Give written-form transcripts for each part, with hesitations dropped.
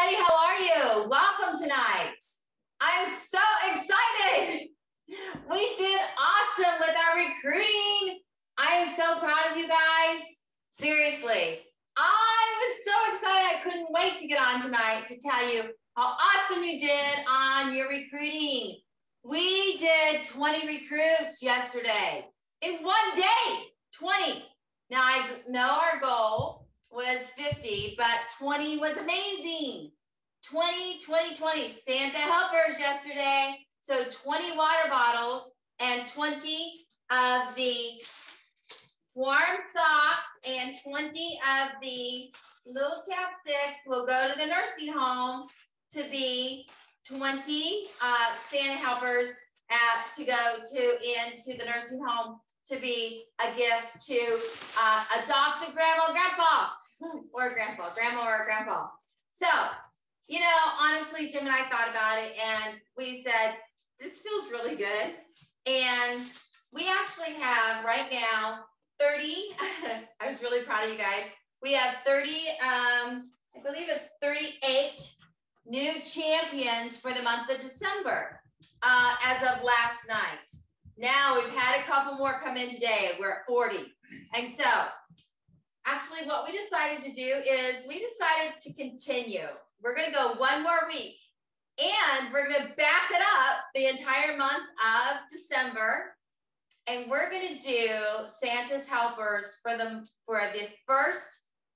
everybody. How are you? Welcome tonight. I'm so excited. We did awesome with our recruiting. I am so proud of you guys. Seriously, I was so excited. I couldn't wait to get on tonight to tell you how awesome you did on your recruiting. We did 20 recruits yesterday in one day, 20. Now I know our goal was 50, but 20 was amazing. 20, 20, 20 Santa helpers yesterday. So 20 water bottles and 20 of the warm socks and 20 of the little chapsticks will go to the nursing home to be 20 Santa helpers to go into the nursing home to be a gift to adopt a grandma or grandpa, or grandma or grandpa. So, you know, honestly, Jim and I thought about it and we said, this feels really good. And we actually have right now 30, I was really proud of you guys. We have 30, I believe it's 38 new champions for the month of December as of last night. Now we've had a couple more come in today. We're at 40. And so actually what we decided to do is we decided to continue. We're going to go one more week and we're going to back it up the entire month of December. And we're going to do Santa's helpers for the first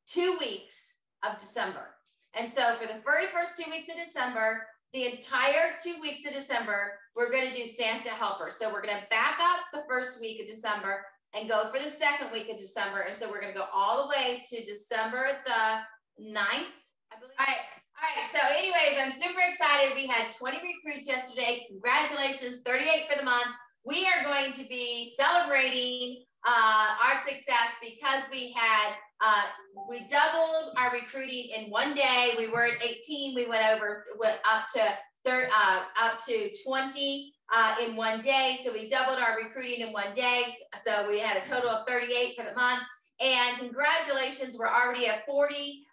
2 weeks of December. And so for the very first 2 weeks of December, the entire 2 weeks of December, we're going to do Santa helpers. So we're going to back up the first week of December and go for the second week of December. And so we're going to go all the way to December the 9th, I believe. All right. So anyways, I'm super excited. We had 20 recruits yesterday. Congratulations, 38 for the month. We are going to be celebrating our success because we doubled our recruiting in one day. We were at 18. We went up to 20 in one day. So we doubled our recruiting in one day. So we had a total of 38 for the month. And congratulations, we're already at 40.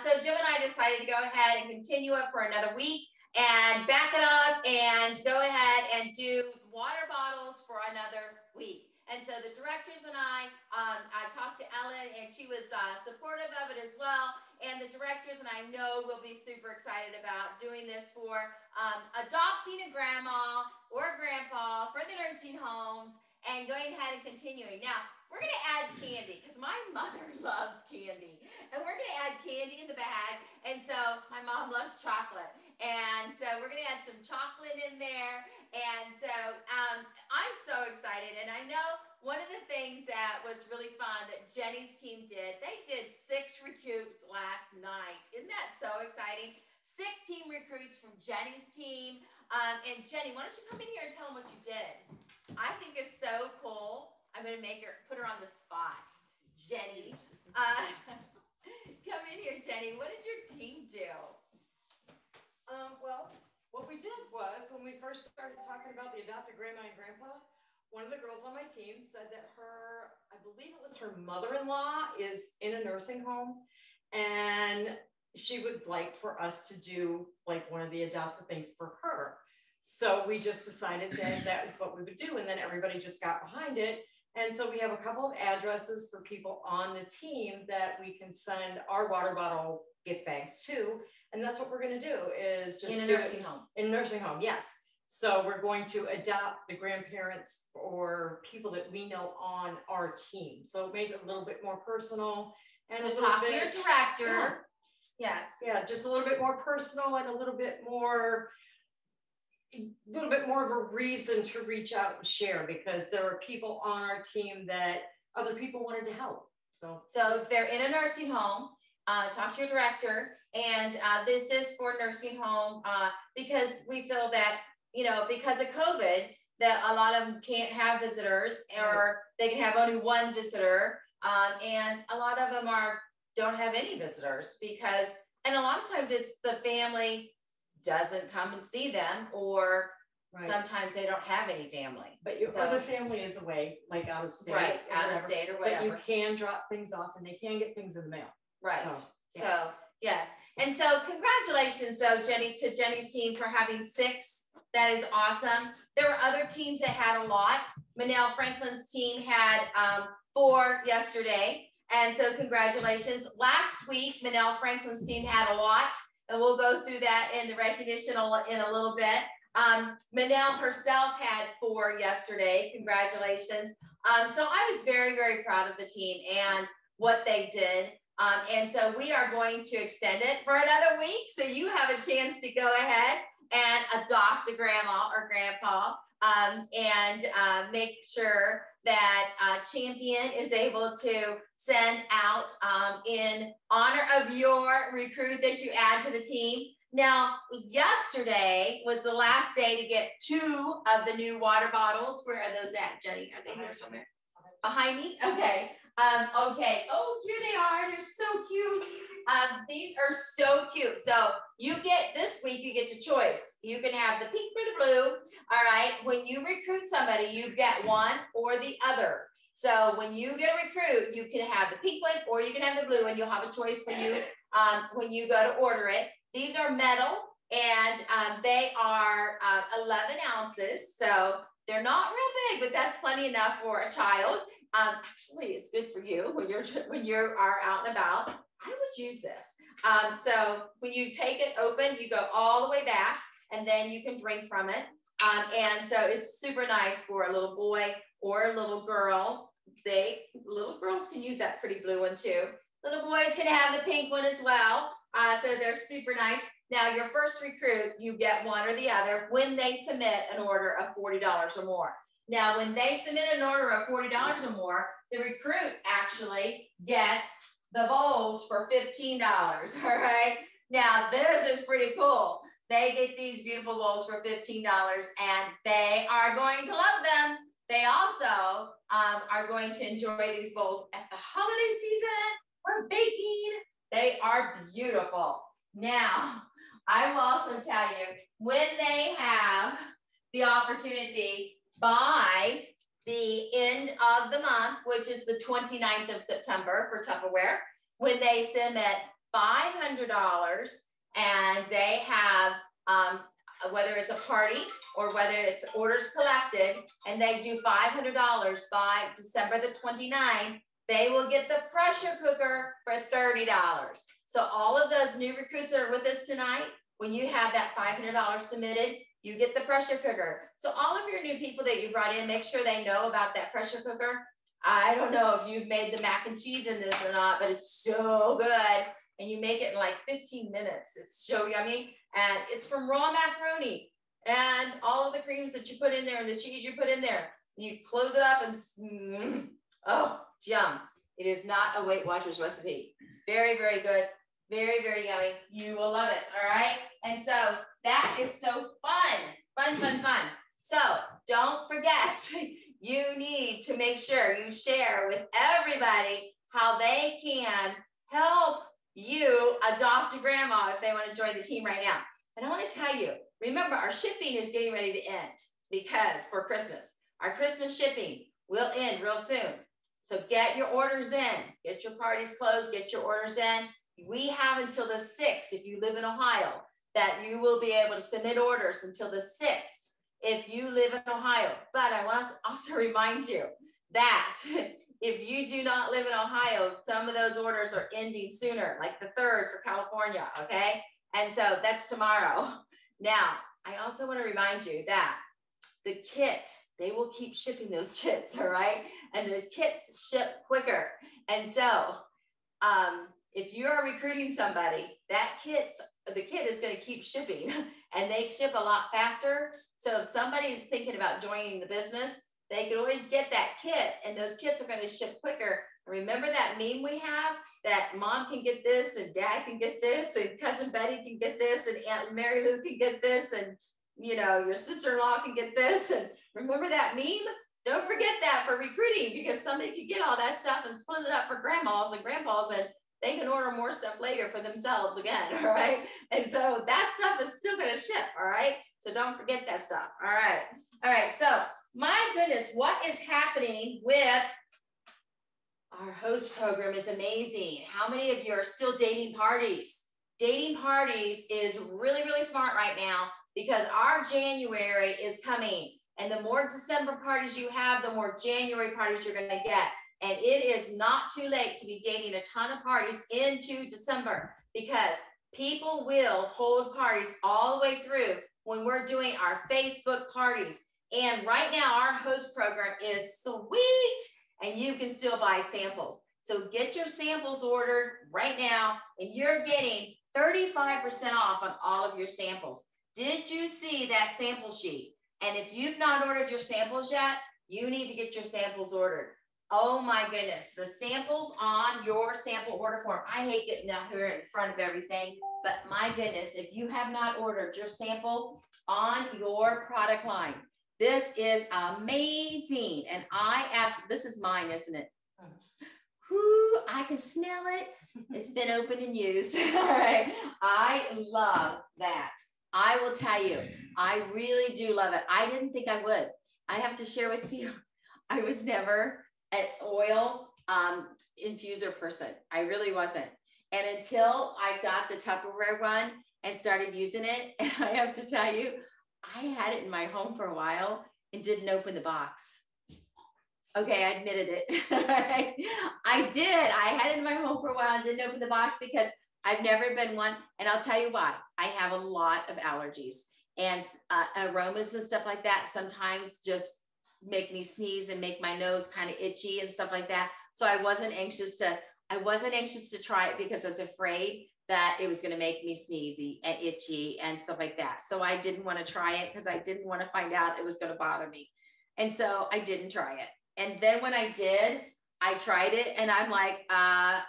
So Jim and I decided to go ahead and continue it for another week and back it up and go ahead and do water bottles for another week. And so the directors and I talked to Ellen and she was supportive of it as well. And the directors and I know will be super excited about doing this for adopting a grandma or a grandpa for the nursing homes and going ahead and continuing. Now, we're going to add candy because my mother loves candy. And we're going to add candy in the bag. And so my mom loves chocolate. And so we're going to add some chocolate in there. And so I'm so excited. And I know one of the things that was really fun that Jenny's team did, they did 6 recruits last night. Isn't that so exciting? 6 team recruits from Jenny's team. And Jenny, why don't you come in here and tell them what you did? I think it's so cool. I'm going to put her on the spot. Jenny. Come in here, Jenny. What did your team do? Well, what we did was when we first started talking about the adopted grandma and grandpa, one of the girls on my team said that I believe it was her mother-in-law is in a nursing home and she would like for us to do like one of the adopted things for her. So we just decided that that was what we would do. And then everybody just got behind it. And so we have a couple of addresses for people on the team that we can send our water bottle gift bags to. And that's what we're going to do is just in a nursing home. In a nursing home, yes. So we're going to adopt the grandparents or people that we know on our team. So it made it a little bit more personal. And so talk to your director. Yeah. Yes. Yeah, just a little bit more personal and a little bit more of a reason to reach out and share because there are people on our team that other people wanted to help. So if they're in a nursing home, talk to your director. And this is for nursing home because we feel that, you know, because of COVID, that a lot of them can't have visitors or they can have only one visitor. And a lot of them don't have any visitors and a lot of times it's the family doesn't come and see them or sometimes they don't have any family. But your other family is away, like out of state. Right, out of state or whatever. But you can drop things off and they can get things in the mail. Right. So Yes. And so congratulations though, Jenny, to Jenny's team for having 6. That is awesome. There were other teams that had a lot. Manel Franklin's team had 4 yesterday. And so congratulations. Last week, Manel Franklin's team had a lot, and we'll go through that in the recognition in a little bit. Manel herself had 4 yesterday. Congratulations. So I was very, very proud of the team and what they did. And so we are going to extend it for another week. So you have a chance to go ahead and adopt a grandma or grandpa and make sure that Champion is able to send out in honor of your recruit that you add to the team. Now, yesterday was the last day to get 2 of the new water bottles. Where are those at, Jenny? Are they here somewhere? Behind me? Okay. Okay. Oh, here they are. They're so cute. These are so cute. So you get this week, you get to choice. You can have the pink or the blue. All right. When you recruit somebody, you get one or the other. So when you get a recruit, you can have the pink one or you can have the blue, and you'll have a choice when you go to order it. These are metal, and they are 11 ounces. So they're not real big, but that's plenty enough for a child. Actually, it's good for you when you are out and about. I would use this. So when you take it open, you go all the way back, and then you can drink from it. And so it's super nice for a little boy or a little girl. Little girls can use that pretty blue one too. Little boys can have the pink one as well. So they're super nice. Now, your first recruit, you get one or the other when they submit an order of $40 or more. Now, when they submit an order of $40 or more, the recruit actually gets the bowls for $15, all right? Now, this is pretty cool. They get these beautiful bowls for $15, and they are going to love them. They also are going to enjoy these bowls at the holiday season or baking. They are beautiful. Now, I will also tell you, when they have the opportunity by the end of the month, which is the 29th of September for Tupperware, when they submit $500 and they have, whether it's a party or whether it's orders collected, and they do $500 by December the 29th, they will get the pressure cooker for $30. So all of those new recruits that are with us tonight, when you have that $500 submitted, you get the pressure cooker. So all of your new people that you brought in, make sure they know about that pressure cooker. I don't know if you've made the mac and cheese in this or not, but it's so good. And you make it in like 15 minutes. It's so yummy. And it's from raw macaroni and all of the creams that you put in there and the cheese you put in there. You close it up and oh, it's yum. It is not a Weight Watchers recipe. Very, very good. Very, very yummy. You will love it. All right. And so that is so fun. Fun, fun, fun. So don't forget, you need to make sure you share with everybody how they can help you adopt a grandma if they want to join the team right now. And I want to tell you, remember, our shipping is getting ready to end because for Christmas, our Christmas shipping will end real soon. So get your orders in, get your parties closed, get your orders in. We have until the 6th, if you live in Ohio, that you will be able to submit orders until the 6th if you live in Ohio. But I want to also remind you that if you do not live in Ohio, some of those orders are ending sooner, like the 3rd for California, okay? And so that's tomorrow. Now, I also want to remind you that the kit, they will keep shipping those kits, all right? And the kits ship quicker. And so if you are recruiting somebody, the kit is going to keep shipping, and they ship a lot faster. So if somebody's thinking about joining the business, they can always get that kit, and those kits are going to ship quicker. Remember that meme we have that mom can get this, and dad can get this, and cousin Betty can get this, and Aunt Mary Lou can get this, and you know, your sister-in-law can get this. And remember that meme? Don't forget that for recruiting, because somebody can get all that stuff and split it up for grandmas and grandpas, and they can order more stuff later for themselves again, all right? And so that stuff is still gonna ship, all right? So don't forget that stuff, all right? All right, so my goodness, what is happening with our host program is amazing. How many of you are still dating parties? dating parties is really, really smart right now because our January is coming. And the more December parties you have, the more January parties you're going to get. And it is not too late to be dating a ton of parties into December because people will hold parties all the way through when we're doing our Facebook parties. And right now, our host program is sweet, and you can still buy samples. So get your samples ordered right now, and you're getting 35% off on all of your samples. Did you see that sample sheet? And if you've not ordered your samples yet, you need to get your samples ordered. Oh my goodness, the samples on your sample order form. I hate getting out here in front of everything, but my goodness, if you have not ordered your sample on your product line, this is amazing. And this is mine, isn't it? Whoo, I can smell it. It's been opened and used. All right. I love that. I will tell you, I really do love it. I didn't think I would. I have to share with you, I was never an oil infuser person. I really wasn't. And until I got the Tupperware one and started using it, and I have to tell you, I had it in my home for a while and didn't open the box. Okay, I admitted it. I did. I had it in my home for a while and didn't open the box because I've never been one. And I'll tell you why. I have a lot of allergies and aromas and stuff like that sometimes just make me sneeze and make my nose kind of itchy and stuff like that. So I wasn't anxious to try it because I was afraid that it was going to make me sneezy and itchy and stuff like that. So I didn't want to try it because I didn't want to find out it was going to bother me. And so I didn't try it. And then when I did, I tried it and I'm like, that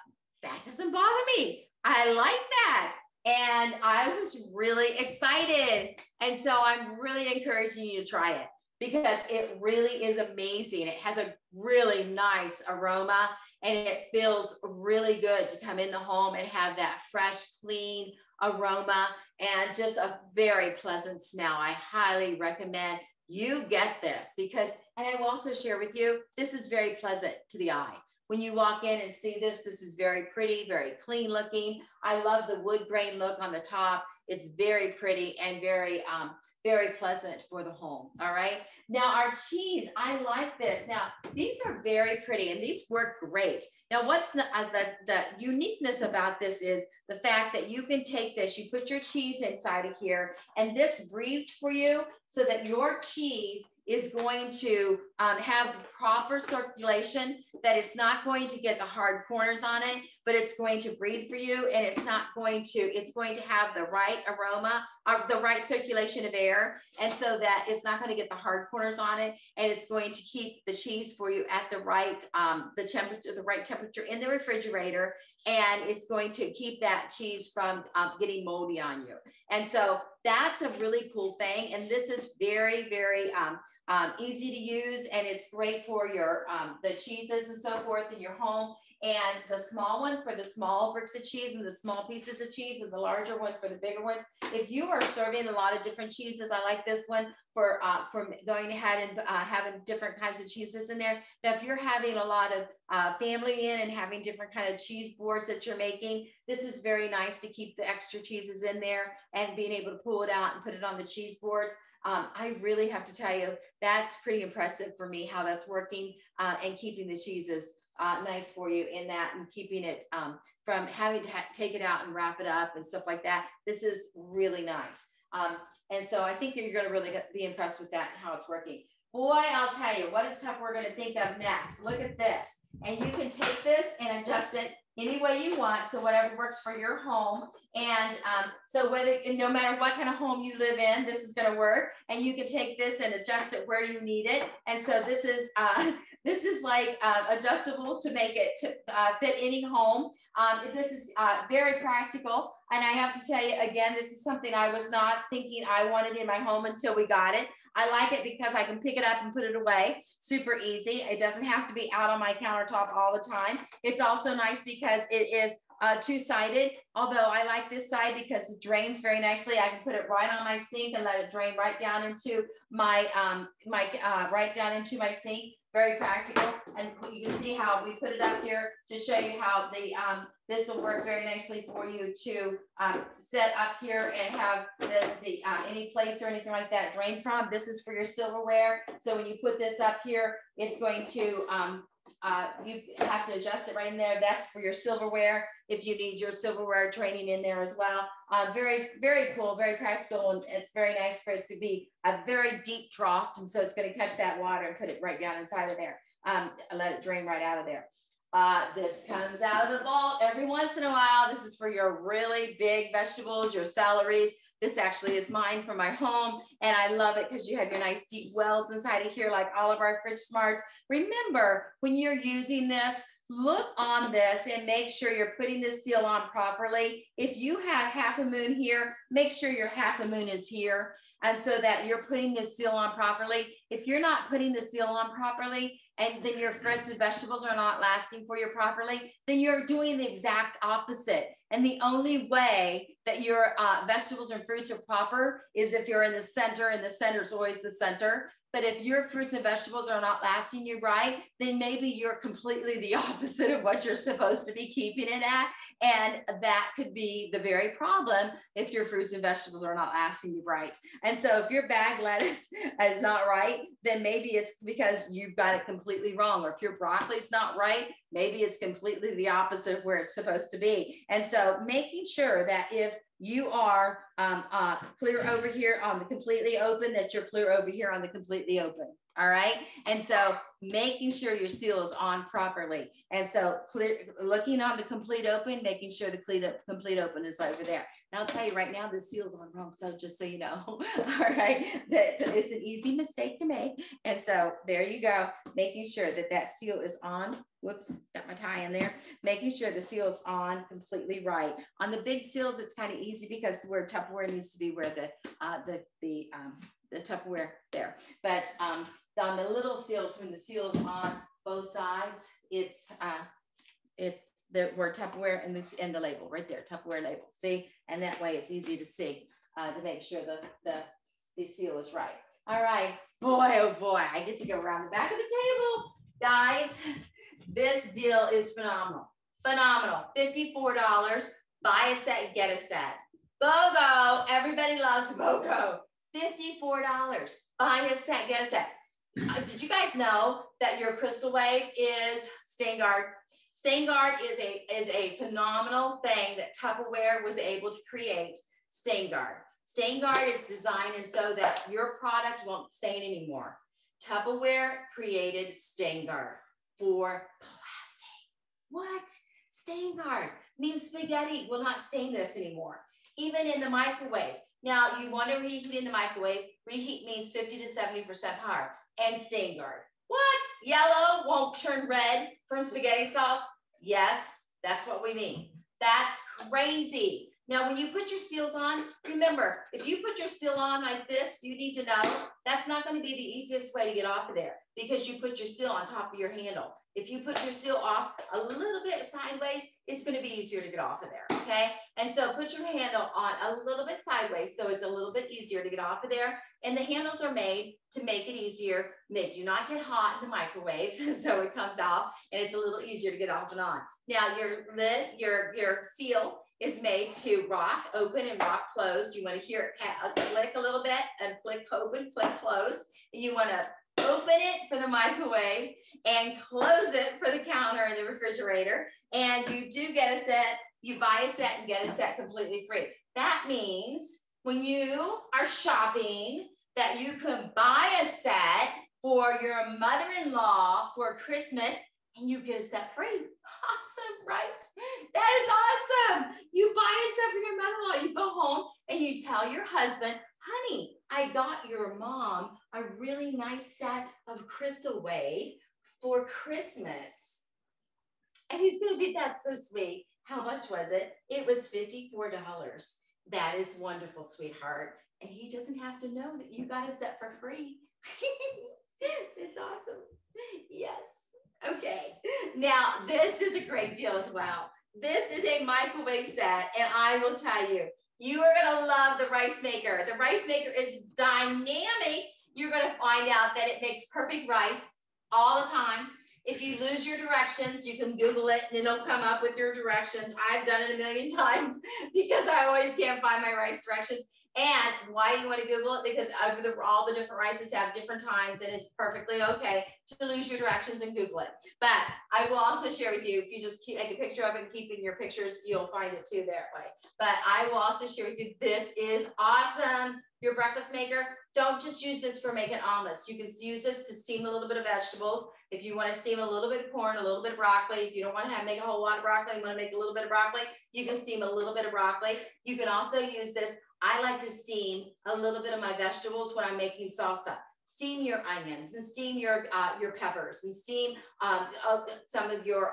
doesn't bother me. I like that. And I was really excited. And so I'm really encouraging you to try it because it really is amazing. It has a really nice aroma and it feels really good to come in the home and have that fresh, clean aroma and just a very pleasant smell. I highly recommend you get this because, and I will also share with you, this is very pleasant to the eye. When you walk in and see this, this is very pretty, very clean looking. I love the wood grain look on the top. It's very pretty and very, very pleasant for the home. All right. Now our cheese, I like this. Now these are very pretty and these work great. Now what's the uniqueness about this is the fact that you can take this, you put your cheese inside of here and this breathes for you so that your cheese is going to have the proper circulation, that it's not going to get the hard corners on it, but it's going to breathe for you and it's going to have the right aroma, the right circulation of air. And so that it's not going to get the hard corners on it. And it's going to keep the cheese for you at the right, the right temperature in the refrigerator. And it's going to keep that cheese from getting moldy on you. And so that's a really cool thing. And this is very, very easy to use. And it's great for your, the cheeses and so forth in your home. And the small one for the small bricks of cheese and the small pieces of cheese and the larger one for the bigger ones. If you are serving a lot of different cheeses, I like this one for going ahead and having different kinds of cheeses in there. Now, if you're having a lot of family in and having different kind of cheese boards that you're making, this is very nice to keep the extra cheeses in there and being able to pull it out and put it on the cheese boards. I really have to tell you, that's pretty impressive for me, how that's working and keeping the cheeses nice for you in that and keeping it from having to take it out and wrap it up and stuff like that. This is really nice. And so I think that you're going to really be impressed with that and how it's working. Boy, I'll tell you, what is Tupper going to think of next? Look at this. And you can take this and adjust it any way you want. So whatever works for your home. And so no matter what kind of home you live in, this is going to work. And you can take this and adjust it where you need it. And so this is like adjustable to make it to fit any home. This is very practical. And I have to tell you again, this is something I was not thinking I wanted in my home until we got it. I like it because I can pick it up and put it away. Super easy. It doesn't have to be out on my countertop all the time. It's also nice because it is two-sided, although I like this side because it drains very nicely. I can put it right on my sink and let it drain right down into my right down into my sink. very practical. And you can see how we put it up here to show you how the this will work very nicely for you to set up here and have the any plates or anything like that drain from. This is for your silverware. So when you put this up here, it's going to you have to adjust it right in there. That's for your silverware. If you need your silverware training in there as well. Very, very cool, very practical. And it's very nice for it to be a very deep trough. And so it's going to catch that water and put it right down inside of there. Let it drain right out of there. This comes out of the vault every once in a while. This is for your really big vegetables, your celeries. This actually is mine for my home, and I love it because you have your nice deep wells inside of here like all of our Fridge Smarts. Remember, when you're using this, look on this and make sure you're putting this seal on properly. If you have half a moon here, make sure your half a moon is here, and so that you're putting this seal on properly. If you're not putting the seal on properly, and then your fruits and vegetables are not lasting for you properly, then you're doing the exact opposite. And the only way that your vegetables and fruits are proper is if you're in the center, and the center is always the center. But if your fruits and vegetables are not lasting you right, then maybe you're completely the opposite of what you're supposed to be keeping it at. And that could be the very problem if your fruits and vegetables are not lasting you right. And so if your bag lettuce is not right, then maybe it's because you've got it completely wrong. Or if your broccoli is not right, maybe it's completely the opposite of where it's supposed to be. And so making sure that if you are clear over here on the completely open, that you're clear over here on the completely open. All right. And so making sure your seal is on properly. And so looking on the complete open, making sure the complete open is over there. And I'll tell you right now, the seal's on wrong. So just so you know, all right, that it's an easy mistake to make. And so there you go, making sure that that seal is on. Whoops, got my tie in there. Making sure the seal is on completely right. On the big seals, it's kind of easy because where Tupperware needs to be where the Tupperware there. But on the little seals, when the seal is on both sides, it's where Tupperware, and it's in the label right there, Tupperware label. See, and that way it's easy to see to make sure the seal is right. All right, boy, oh boy, I get to go around the back of the table, guys. This deal is phenomenal. Phenomenal. $54. Buy a set, get a set. BOGO. Everybody loves BOGO. $54. Buy a set, get a set. Did you guys know that your crystal wave is stain guard? Stain guard is a phenomenal thing that Tupperware was able to create. Stain guard. Stain guard is designed so that your product won't stain anymore. Tupperware created stain guard for plastic. What? Stain guard means spaghetti will not stain this anymore. Even in the microwave. Now you want to reheat it in the microwave. Reheat means 50 to 70% power. And stain guard. What? Yellow won't turn red from spaghetti sauce? Yes, that's what we mean. That's crazy. Now, when you put your seals on, remember, if you put your seal on like this, you need to know that's not going to be the easiest way to get off of there because you put your seal on top of your handle. If you put your seal off a little bit sideways, it's going to be easier to get off of there, okay? And so put your handle on a little bit sideways so it's a little bit easier to get off of there. And the handles are made to make it easier. They do not get hot in the microwave, so it comes off and it's a little easier to get off and on. Now your lid, your seal is made to rock open and rock closed. You want to hear it click a little bit and click open, click close. And you want to open it for the microwave and close it for the counter in the refrigerator. And you do get a set, you buy a set and get a set completely free. That means when you are shopping that you can buy a set for your mother-in-law for Christmas and you get a set free. Awesome, right? That is awesome. You buy a set for your mother-in-law. You go home and you tell your husband, honey, I got your mom a really nice set of Crystal Wave for Christmas. And he's going to be, that's so sweet. How much was it? It was $54. That is wonderful, sweetheart. And he doesn't have to know that you got a set for free. It's awesome. Yes. Okay. Now, this is a great deal as well. This is a microwave set, and I will tell you, you are going to love the rice maker. The rice maker is dynamic. You're going to find out that it makes perfect rice all the time. If you lose your directions, you can Google it and it'll come up with your directions. I've done it a million times because I always can't find my rice directions. And why do you want to Google it? Because all the different rices have different times, and it's perfectly okay to lose your directions and Google it. But I will also share with you, if you just take a picture of it and keep in your pictures, you'll find it too that way. But I will also share with you, this is awesome. Your breakfast maker, don't just use this for making omelets. You can use this to steam a little bit of vegetables. If you want to steam a little bit of corn, a little bit of broccoli, if you don't want to make a whole lot of broccoli, you want to make a little bit of broccoli, you can steam a little bit of broccoli. You can also use this. I like to steam a little bit of my vegetables when I'm making salsa. Steam your onions and steam your peppers and steam some of your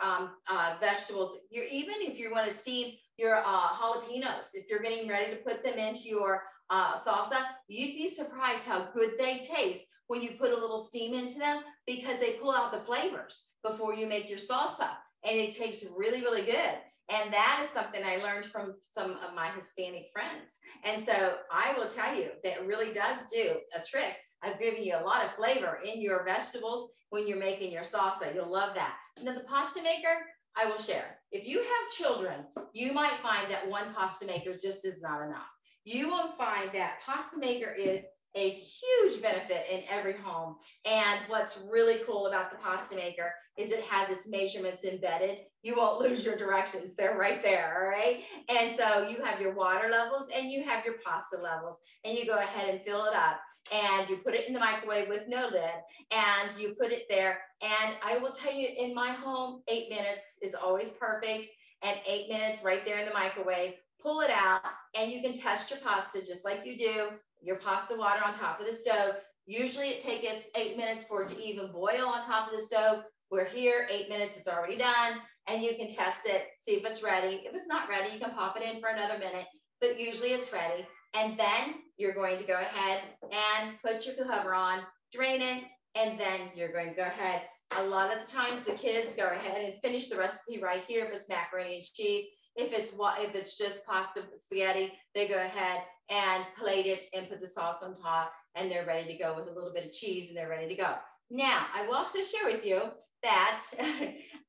vegetables. Even if you want to steam your jalapenos, if you're getting ready to put them into your salsa, you'd be surprised how good they taste when you put a little steam into them, because they pull out the flavors before you make your salsa, and it tastes really, really good. And that is something I learned from some of my Hispanic friends. And so I will tell you that it really does do a trick of giving you a lot of flavor in your vegetables when you're making your salsa. You'll love that. And then the pasta maker, I will share. If you have children, you might find that one pasta maker just is not enough. You will find that pasta maker is a huge benefit in every home. And what's really cool about the pasta maker is it has its measurements embedded. You won't lose your directions. They're right there, all right? And so you have your water levels and you have your pasta levels, and you go ahead and fill it up, and you put it in the microwave with no lid, and you put it there. And I will tell you, in my home, 8 minutes is always perfect, and 8 minutes right there in the microwave. Pull it out, and you can test your pasta just like you do your pasta water on top of the stove. Usually it takes 8 minutes for it to even boil on top of the stove. We're here, 8 minutes, it's already done, and you can test it, see if it's ready. If it's not ready, you can pop it in for another minute, but usually it's ready. And then you're going to go ahead and put your cover on, drain it, and then you're going to go ahead. A lot of the times the kids go ahead and finish the recipe right here if it's macaroni and cheese. If it's just pasta spaghetti, they go ahead and plate it and put the sauce on top, and they're ready to go with a little bit of cheese, and they're ready to go. Now, I will also share with you that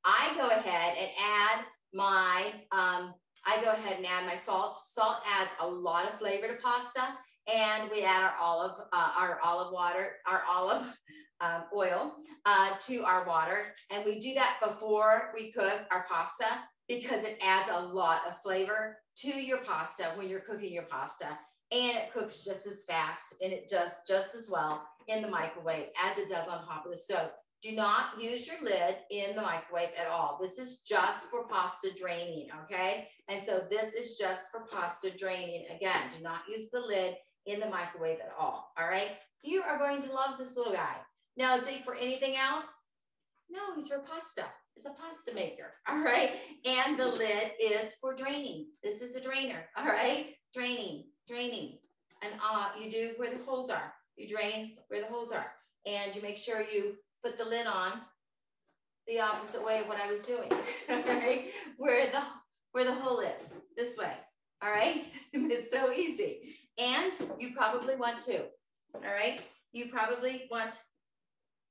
I go ahead and add my salt. Salt adds a lot of flavor to pasta, and we add our olive oil to our water, and we do that before we cook our pasta, because it adds a lot of flavor to your pasta when you're cooking your pasta, and it cooks just as fast, and it does just as well in the microwave as it does on top of the stove. Do not use your lid in the microwave at all. This is just for pasta draining, okay? And so this is just for pasta draining. Again, do not use the lid in the microwave at all right? You are going to love this little guy. Now, is he for anything else? No, he's for pasta. It's a pasta maker, all right? And the lid is for draining. This is a drainer, all right? Draining. And you do where the holes are. You drain where the holes are. And you make sure you put the lid on the opposite way of what I was doing, all right? Where the hole is, this way, all right? It's so easy. And you probably want two, all right? You probably want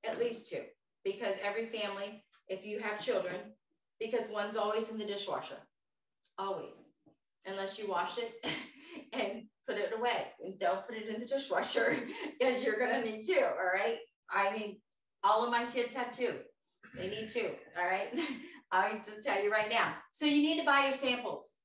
at least two, because every family, if you have children, because one's always in the dishwasher, always, unless you wash it and put it away, and don't put it in the dishwasher because you're gonna need two, all right? I mean, all of my kids have two. They need two, all right? I'll just tell you right now. So you need to buy your samples,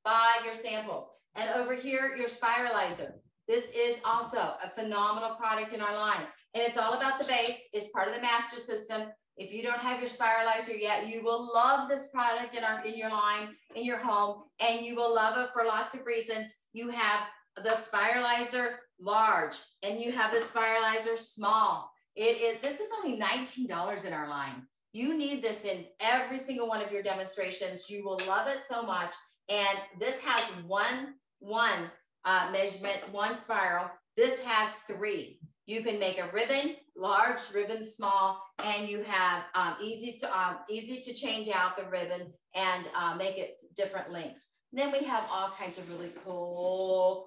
And over here, your Spiralizer. This is also a phenomenal product in our line. And it's all about the base. It's part of the master system. If you don't have your Spiralizer yet, you will love this product in your line, in your home, and you will love it for lots of reasons. You have the Spiralizer large, and you have the Spiralizer small. This is only $19 in our line. You need this in every single one of your demonstrations. You will love it so much. And this has one measurement, one spiral. This has 3. You can make a ribbon, large, ribbon, small, and you have easy to change out the ribbon and make it different lengths. Then we have all kinds of really cool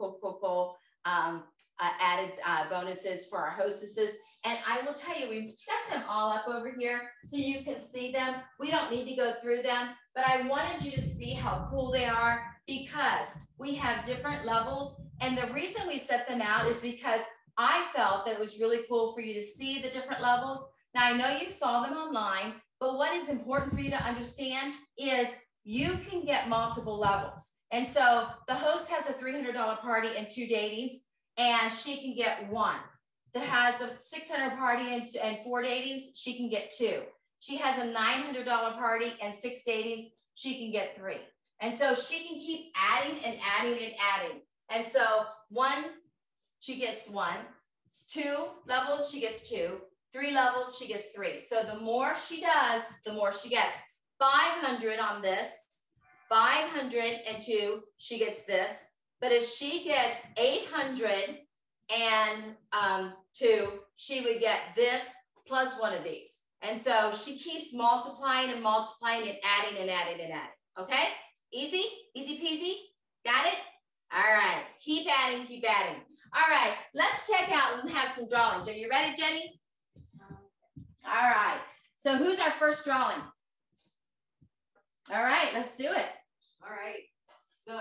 added bonuses for our hostesses. And I will tell you, we've set them all up over here so you can see them. We don't need to go through them, but I wanted you to see how cool they are because we have different levels. And the reason we set them out is because I felt that it was really cool for you to see the different levels. Now, I know you saw them online, but what is important for you to understand is you can get multiple levels. And so the host has a $300 party and 2 datings, and she can get 1. That has a $600 party and 4 datings, she can get 2. She has a $900 party and 6 datings, she can get 3. And so she can keep adding and adding and adding. And so 1, she gets 1. 2 levels, she gets 2. 3 levels, she gets 3. So the more she does, the more she gets. 500 on this, 502, she gets this. But if she gets 800 and 2, she would get this plus 1 of these. And so she keeps multiplying and multiplying and adding and adding and adding. Okay? Easy? Easy peasy? Got it? All right. Keep adding, keep adding. All right. Let's check out and have some drawings. Are you ready, Jenny? All right. So who's our first drawing? All right. Let's do it. All right. So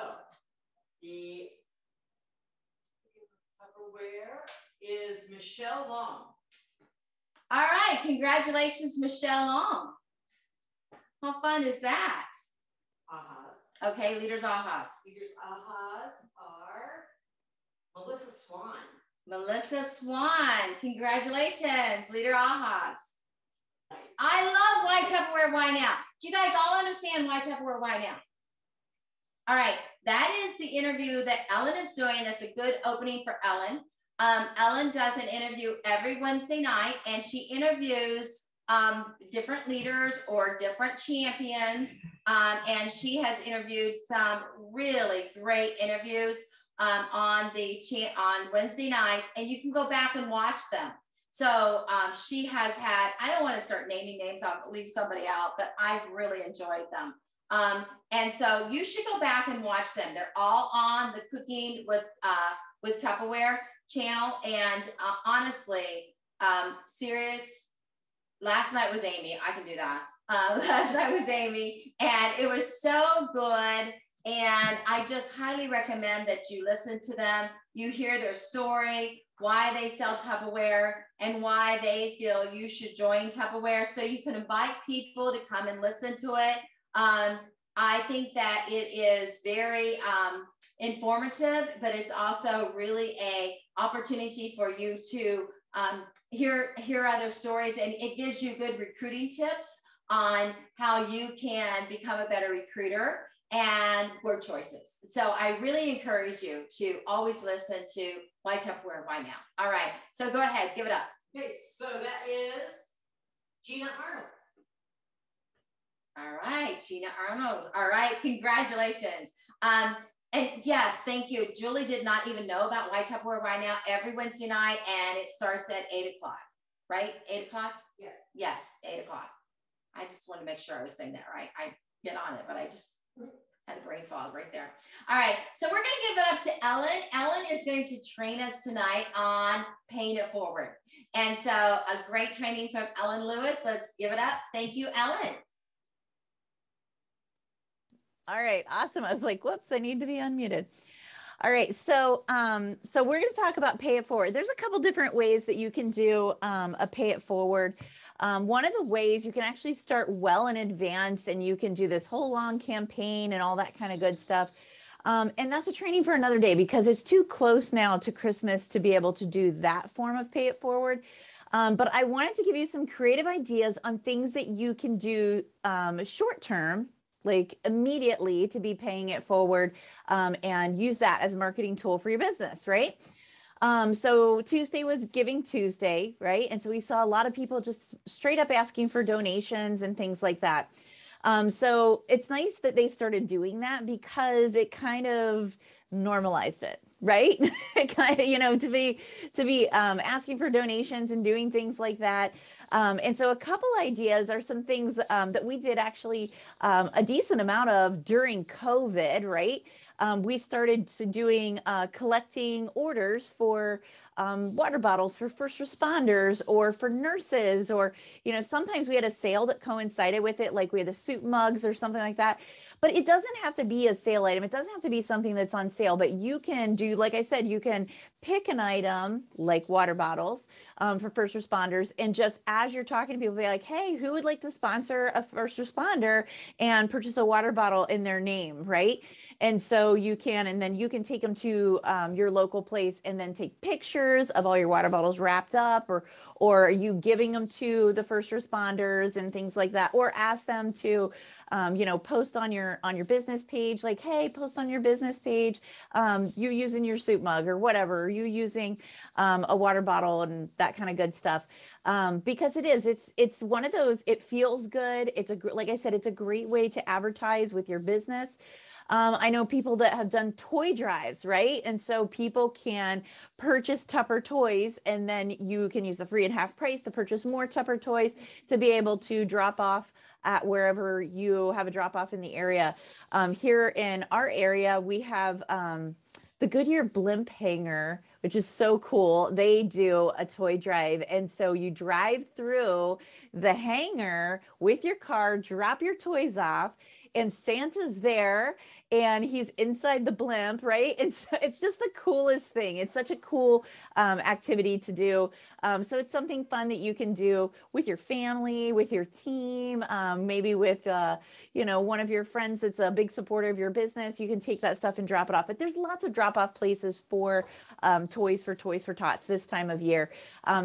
the Tupperware is Michelle Long. All right. Congratulations, Michelle Long. How fun is that? Ahas. Okay. Leaders Ahas. Leaders Ahas are Melissa Swan. Melissa Swan. Congratulations, Leader Ahas. Nice. I love Why Tupperware, Why Now. Do you guys all understand Why Tupperware, Why Now? All right, that is the interview that Ellen is doing. That's a good opening for Ellen. Ellen does an interview every Wednesday night, and she interviews different leaders or different champions. And she has interviewed some really great interviews on Wednesday nights, and you can go back and watch them. So she has had, I don't want to start naming names, I'll leave somebody out, but I've really enjoyed them. And so you should go back and watch them. They're all on the Cooking with Tupperware channel. And honestly, serious, last night was Amy. I can do that. Last night was Amy, and it was so good. And I just highly recommend that you listen to them. You hear their story, why they sell Tupperware, and why they feel you should join Tupperware. So you can invite people to come and listen to it. I think that it is very informative, but it's also really a opportunity for you to hear other stories, and it gives you good recruiting tips on how you can become a better recruiter and word choices. So I really encourage you to always listen to Why Tupperware, Why Now. All right, so go ahead, give it up. Okay, so that is Gina Arnold. All right, Gina Arnold. All right, congratulations. And yes, thank you. Julie did not even know about Why Tupperware, Why Now every Wednesday night, and it starts at 8 o'clock, right? 8 o'clock? Yes. Yes, 8 o'clock. I just want to make sure I was saying that right. I get on it, but I just had a brain fog right there. All right, so we're going to give it up to Ellen. Ellen is going to train us tonight on paying it forward. And so a great training from Ellen Lewis. Let's give it up. Thank you, Ellen. All right, awesome. I was like, whoops, I need to be unmuted. All right, so we're going to talk about pay it forward. There's a couple different ways that you can do a pay it forward. One of the ways you can actually start well in advance, and you can do this whole long campaign and all that kind of good stuff. And that's a training for another day, because it's too close now to Christmas to be able to do that form of pay it forward. But I wanted to give you some creative ideas on things that you can do short term, like immediately, to be paying it forward, and use that as a marketing tool for your business, right? So Tuesday was Giving Tuesday, right? And so we saw a lot of people just straight up asking for donations and things like that. So it's nice that they started doing that, because it kind of normalized it, right? Kind of, to be asking for donations and doing things like that. And so a couple ideas are some things that we did actually a decent amount of during COVID, right? We started doing collecting orders for water bottles for first responders or for nurses, or, sometimes we had a sale that coincided with it, like we had the soup mugs or something like that. But it doesn't have to be a sale item. It doesn't have to be something that's on sale, but you can do, like I said, you can pick an item like water bottles for first responders. And just as you're talking to people, be like, hey, who would like to sponsor a first responder and purchase a water bottle in their name, right? And so you can, and then you can take them to your local place and then take pictures of all your water bottles wrapped up, or you giving them to the first responders and things like that, or ask them to post on your business page, like, hey, post on your business page, you using your soup mug or whatever, you using a water bottle and that kind of good stuff. Because it's one of those, it feels good. Like I said, it's a great way to advertise with your business. I know people that have done toy drives, right? And so people can purchase Tupper toys, and then you can use the free and half price to purchase more Tupper toys to be able to drop off at wherever you have a drop off in the area. Here in our area, we have the Goodyear blimp hanger, which is so cool. They do a toy drive. And so you drive through the hangar with your car, drop your toys off, and Santa's there and he's inside the blimp, right? And so it's just the coolest thing. It's such a cool activity to do. So it's something fun that you can do with your family, with your team, maybe with, one of your friends that's a big supporter of your business. You can take that stuff and drop it off. But there's lots of drop off places for Toys for Tots this time of year.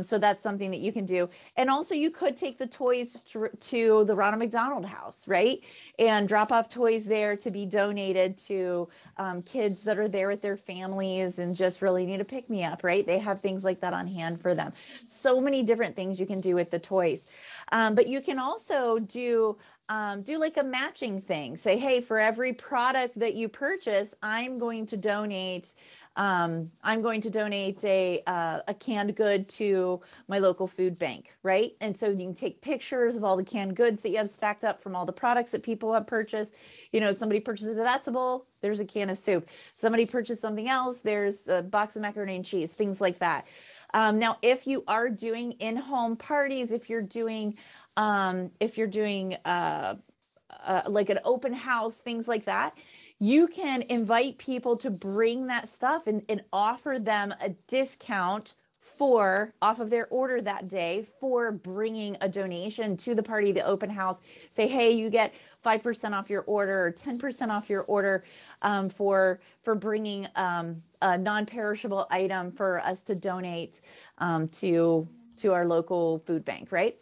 So that's something that you can do. And also you could take the toys to the Ronald McDonald House, right? And drop off toys there to be donated to kids that are there with their families and just really need a pick me up, right? They have things like that on hand for them. So many different things you can do with the toys. But you can also do like a matching thing. Say, hey, for every product that you purchase, I'm going to donate a canned good to my local food bank, right? And so you can take pictures of all the canned goods that you have stacked up from all the products that people have purchased. Somebody purchases a vegetable, there's a can of soup. Somebody purchased something else, there's a box of macaroni and cheese, things like that. Now, if you are doing in-home parties, if you're doing like an open house, things like that, you can invite people to bring that stuff and offer them a discount off of their order that day for bringing a donation to the party, the open house. Say, hey, you get 5% off your order or 10% off your order for bringing a non-perishable item for us to donate to our local food bank, right?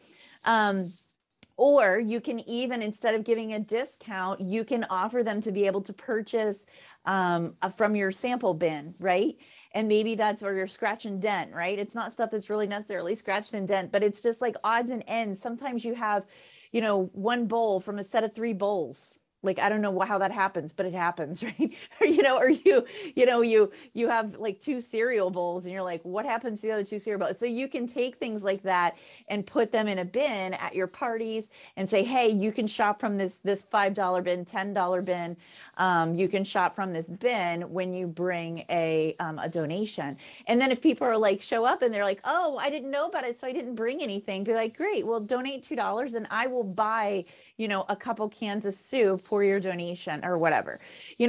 Or you can even, instead of giving a discount, you can offer them to be able to purchase from your sample bin, right? And maybe that's where your scratch and dent, right? It's not stuff that's really necessarily scratched and dent, but it's just like odds and ends. Sometimes you have, one bowl from a set of 3 bowls. Like, I don't know how that happens, but it happens, right? Or you have like 2 cereal bowls and you're like, what happens to the other 2 cereal bowls? So you can take things like that and put them in a bin at your parties and say, hey, you can shop from this $5 bin, $10 bin. You can shop from this bin when you bring a donation. And then if people are like, show up and they're like, oh, I didn't know about it, so I didn't bring anything. Be like, great, well, donate $2 and I will buy, a couple cans of soup for your donation or whatever,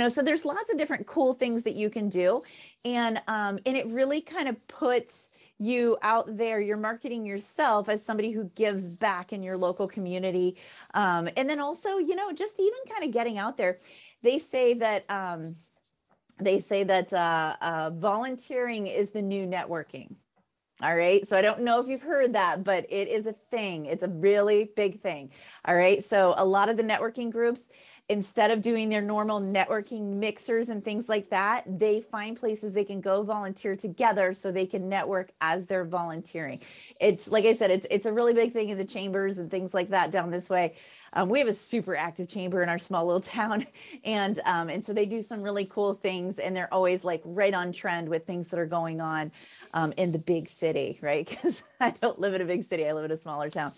so there's lots of different cool things that you can do. And it really kind of puts you out there. You're marketing yourself as somebody who gives back in your local community. And then also, just even kind of getting out there. They say that volunteering is the new networking. All right. So I don't know if you've heard that, but it is a thing. It's a really big thing. All right. So a lot of the networking groups, instead of doing their normal networking mixers and things like that, they find places they can go volunteer together so they can network as they're volunteering. It's like I said, it's a really big thing in the chambers and things like that down this way. We have a super active chamber in our small little town, and so they do some really cool things, and they're always like right on trend with things that are going on in the big city, right? Because I don't live in a big city, I live in a smaller town.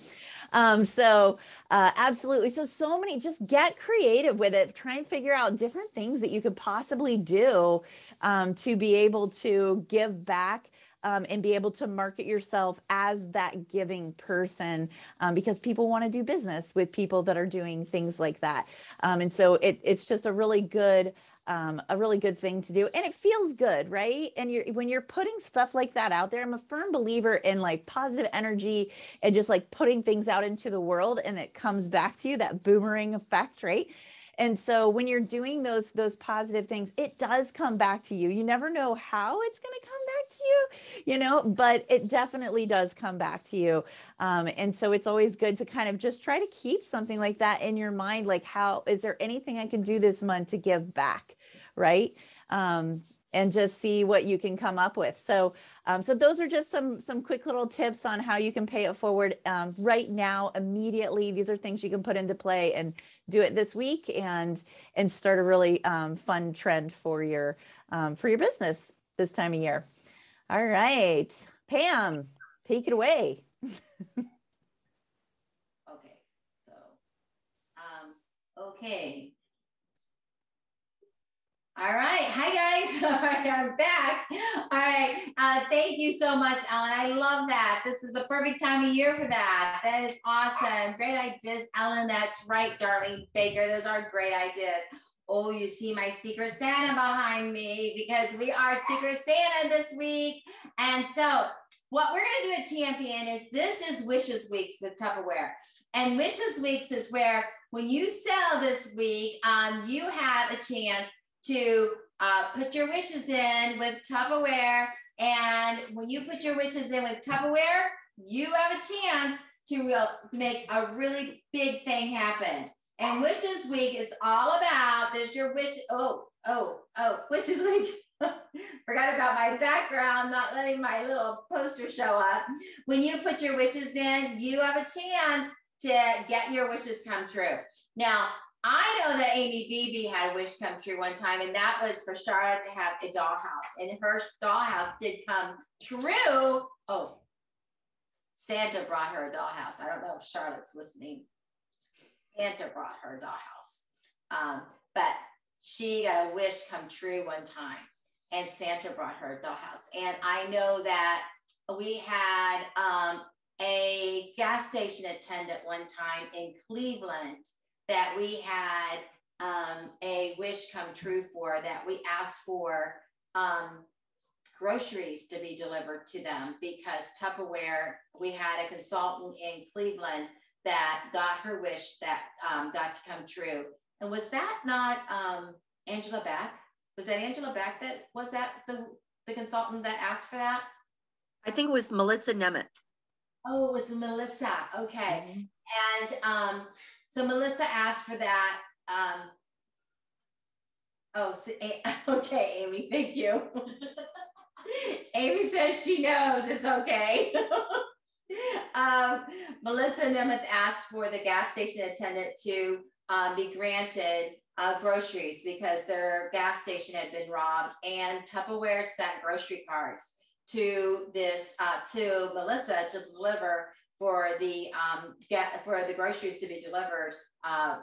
Absolutely. So many, just get creative with it. Try and figure out different things that you could possibly do to be able to give back and be able to market yourself as that giving person, because people want to do business with people that are doing things like that. And so it's just a really good thing to do, and it feels good, right? And when you're putting stuff like that out there, I'm a firm believer in like positive energy and just like putting things out into the world, and it comes back to you, that boomerang effect, right? And so when you're doing those positive things, it does come back to you. You never know how it's going to come back to you, but it definitely does come back to you. And so it's always good to kind of just try to keep something like that in your mind. Like, how is there anything I can do this month to give back? Right. And just see what you can come up with. So those are just some quick little tips on how you can pay it forward right now, immediately. These are things you can put into play and do it this week and start a really fun trend for your business this time of year. All right, Pam, take it away. Okay, so, okay. All right. Hi, guys. All right, I'm back. All right. Thank you so much, Ellen. I love that. This is the perfect time of year for that. That is awesome. Great ideas, Ellen. That's right, darling Baker. Those are great ideas. Oh, you see my Secret Santa behind me, because we are Secret Santa this week. And so what we're going to do at Champion is, this is Wishes Weeks with Tupperware. And Wishes Weeks is where when you sell this week, you have a chance to put your wishes in with Tupperware. And when you put your wishes in with Tupperware, you have a chance to make a really big thing happen. And Wishes Week is all about, there's your wish. Wishes Week. Forgot about my background, not letting my little poster show up. When you put your wishes in, you have a chance to get your wishes come true. Now, I know that Amy Beebe had a wish come true one time, and that was for Charlotte to have a dollhouse. And her dollhouse did come true. Oh, Santa brought her a dollhouse. I don't know if Charlotte's listening. Santa brought her a dollhouse. But she got a wish come true one time, and Santa brought her a dollhouse. And I know that we had a gas station attendant one time in Cleveland that we had a wish come true for, that we asked for groceries to be delivered to them, because Tupperware, we had a consultant in Cleveland that got her wish that got to come true. And was that not Angela Beck? Was that Angela Beck that was that the consultant that asked for that? I think it was Melissa Nemeth. Oh, it was Melissa. Okay. Mm-hmm. And so Melissa asked for that. Okay, Amy, thank you. Amy says she knows it's okay. Melissa Nemeth asked for the gas station attendant to be granted groceries, because their gas station had been robbed, and Tupperware sent grocery cards to this to Melissa to deliver for the groceries to be delivered,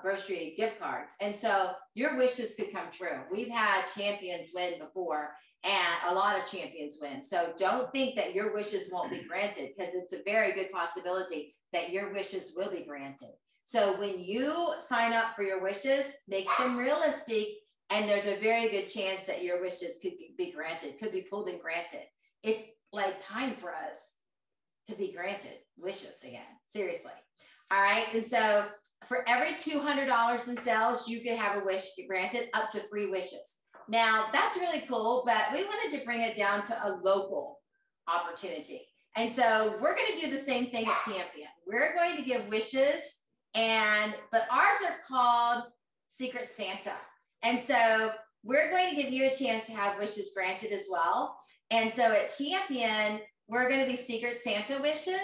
grocery gift cards. And so your wishes could come true. We've had champions win before, and a lot of champions win. So don't think that your wishes won't be granted, because it's a very good possibility that your wishes will be granted. So when you sign up for your wishes, make them realistic, and there's a very good chance that your wishes could be granted, could be pulled and granted. It's like time for us to be granted wishes again, seriously. All right, and so for every $200 in sales, you could have a wish granted, up to 3 wishes. Now, that's really cool, but we wanted to bring it down to a local opportunity. And so we're going to do the same thing at Champion. We're going to give wishes, but ours are called Secret Santa. And so we're going to give you a chance to have wishes granted as well. And so at Champion, we're going to be Secret Santa wishes.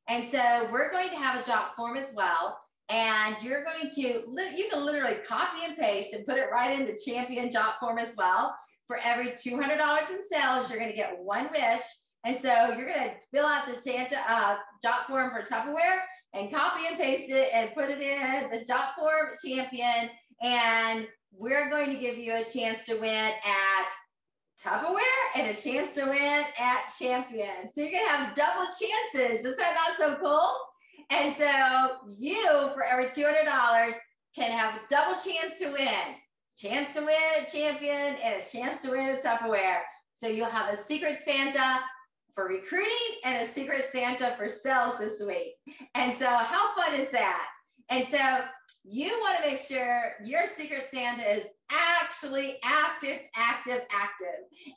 And so we're going to have a jot form as well. And you're going to, you can literally copy and paste and put it right in the Champion jot form as well. For every $200 in sales, you're going to get one wish. And so you're going to fill out the Santa jot form for Tupperware and copy and paste it and put it in the jot form Champion. And we're going to give you a chance to win at Tupperware and a chance to win at Champion. So you're going to have double chances. Is that not so cool? And so you, for every $200, can have a double chance to win. Chance to win at Champion and a chance to win at Tupperware. So you'll have a Secret Santa for recruiting and a Secret Santa for sales this week. And so how fun is that? And so you want to make sure your Secret Santa is actually active.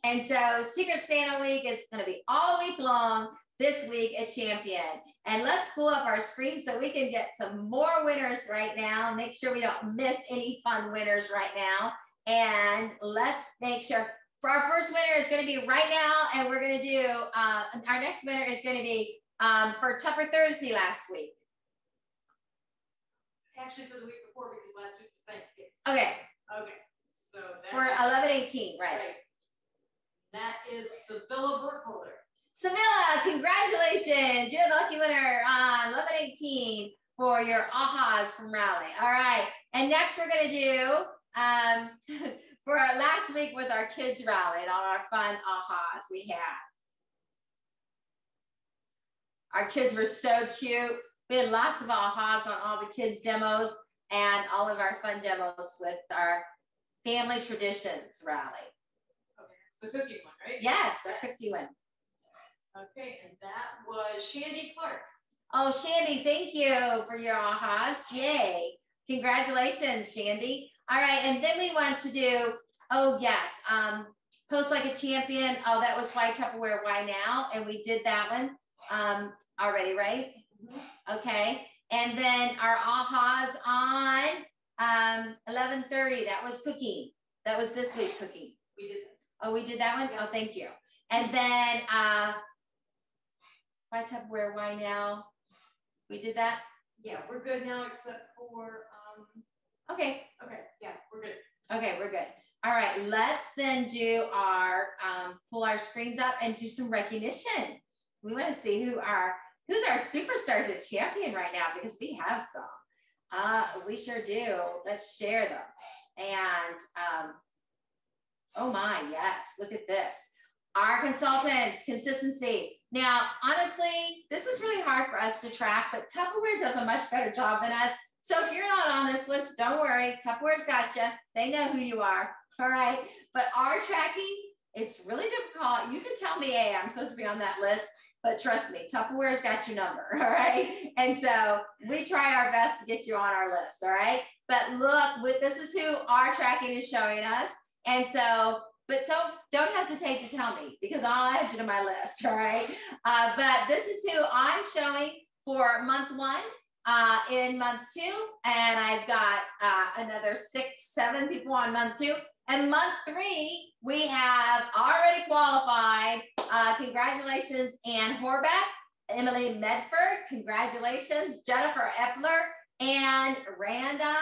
And so Secret Santa Week is going to be all week long this week at Champion. And let's pull up our screen so we can get some more winners right now. Make sure we don't miss any fun winners right now. And let's make sure for our first winner is going to be right now. And we're going to do, our next winner is going to be for Tupper Thursday last week. Actually for the week before because last week was Thanksgiving. Okay. Okay. So that for 11/18, right? That is Sevilla Burkholder. Sevilla, congratulations. You're the lucky winner on 11/18 for your ahas from Raleigh. All right. And next we're going to do for our last week with our kids rally and all our fun ahas we had. Our kids were so cute. We had lots of ahas on all the kids' demos and all of our fun demos with our family traditions rally. Okay, it's the cookie one, right? Yes, our cookie one. Okay, and that was Shandy Clark. Oh, Shandy, thank you for your ahas. Yay. Congratulations, Shandy. All right, and then we want to do, oh yes, Post Like a Champion. Oh, that was Why Tupperware, Why Now? And we did that one already, right? Okay, and then our ahas on 11:30. That was cooking. That was this week cooking. We did that. Oh, we did that one? Yeah. Oh, thank you. And then Why Tupperware, Why Now? We did that? Yeah, we're good now except for okay. Okay, yeah, we're good. Okay, we're good. All right, let's then do our pull our screens up and do some recognition. We want to see who's our superstars at Champion right now, because we have some. We sure do. Let's share them. And oh my, yes, look at this. Our consultants, consistency. Now, honestly, this is really hard for us to track, but Tupperware does a much better job than us. So if you're not on this list, don't worry. Tupperware's got you. They know who you are. All right. But our tracking, it's really difficult. You can tell me, hey, I'm supposed to be on that list. But trust me, Tupperware's got your number, all right? And so we try our best to get you on our list, all right? But look, this is who our tracking is showing us. And so, but don't hesitate to tell me, because I'll add you to my list, all right? But this is who I'm showing for month 1, in month 2, and I've got another 6, 7 people on month 2. And month 3, we have already qualified. Congratulations, Ann Horbeck, Emily Medford, congratulations, Jennifer Epler, and Randa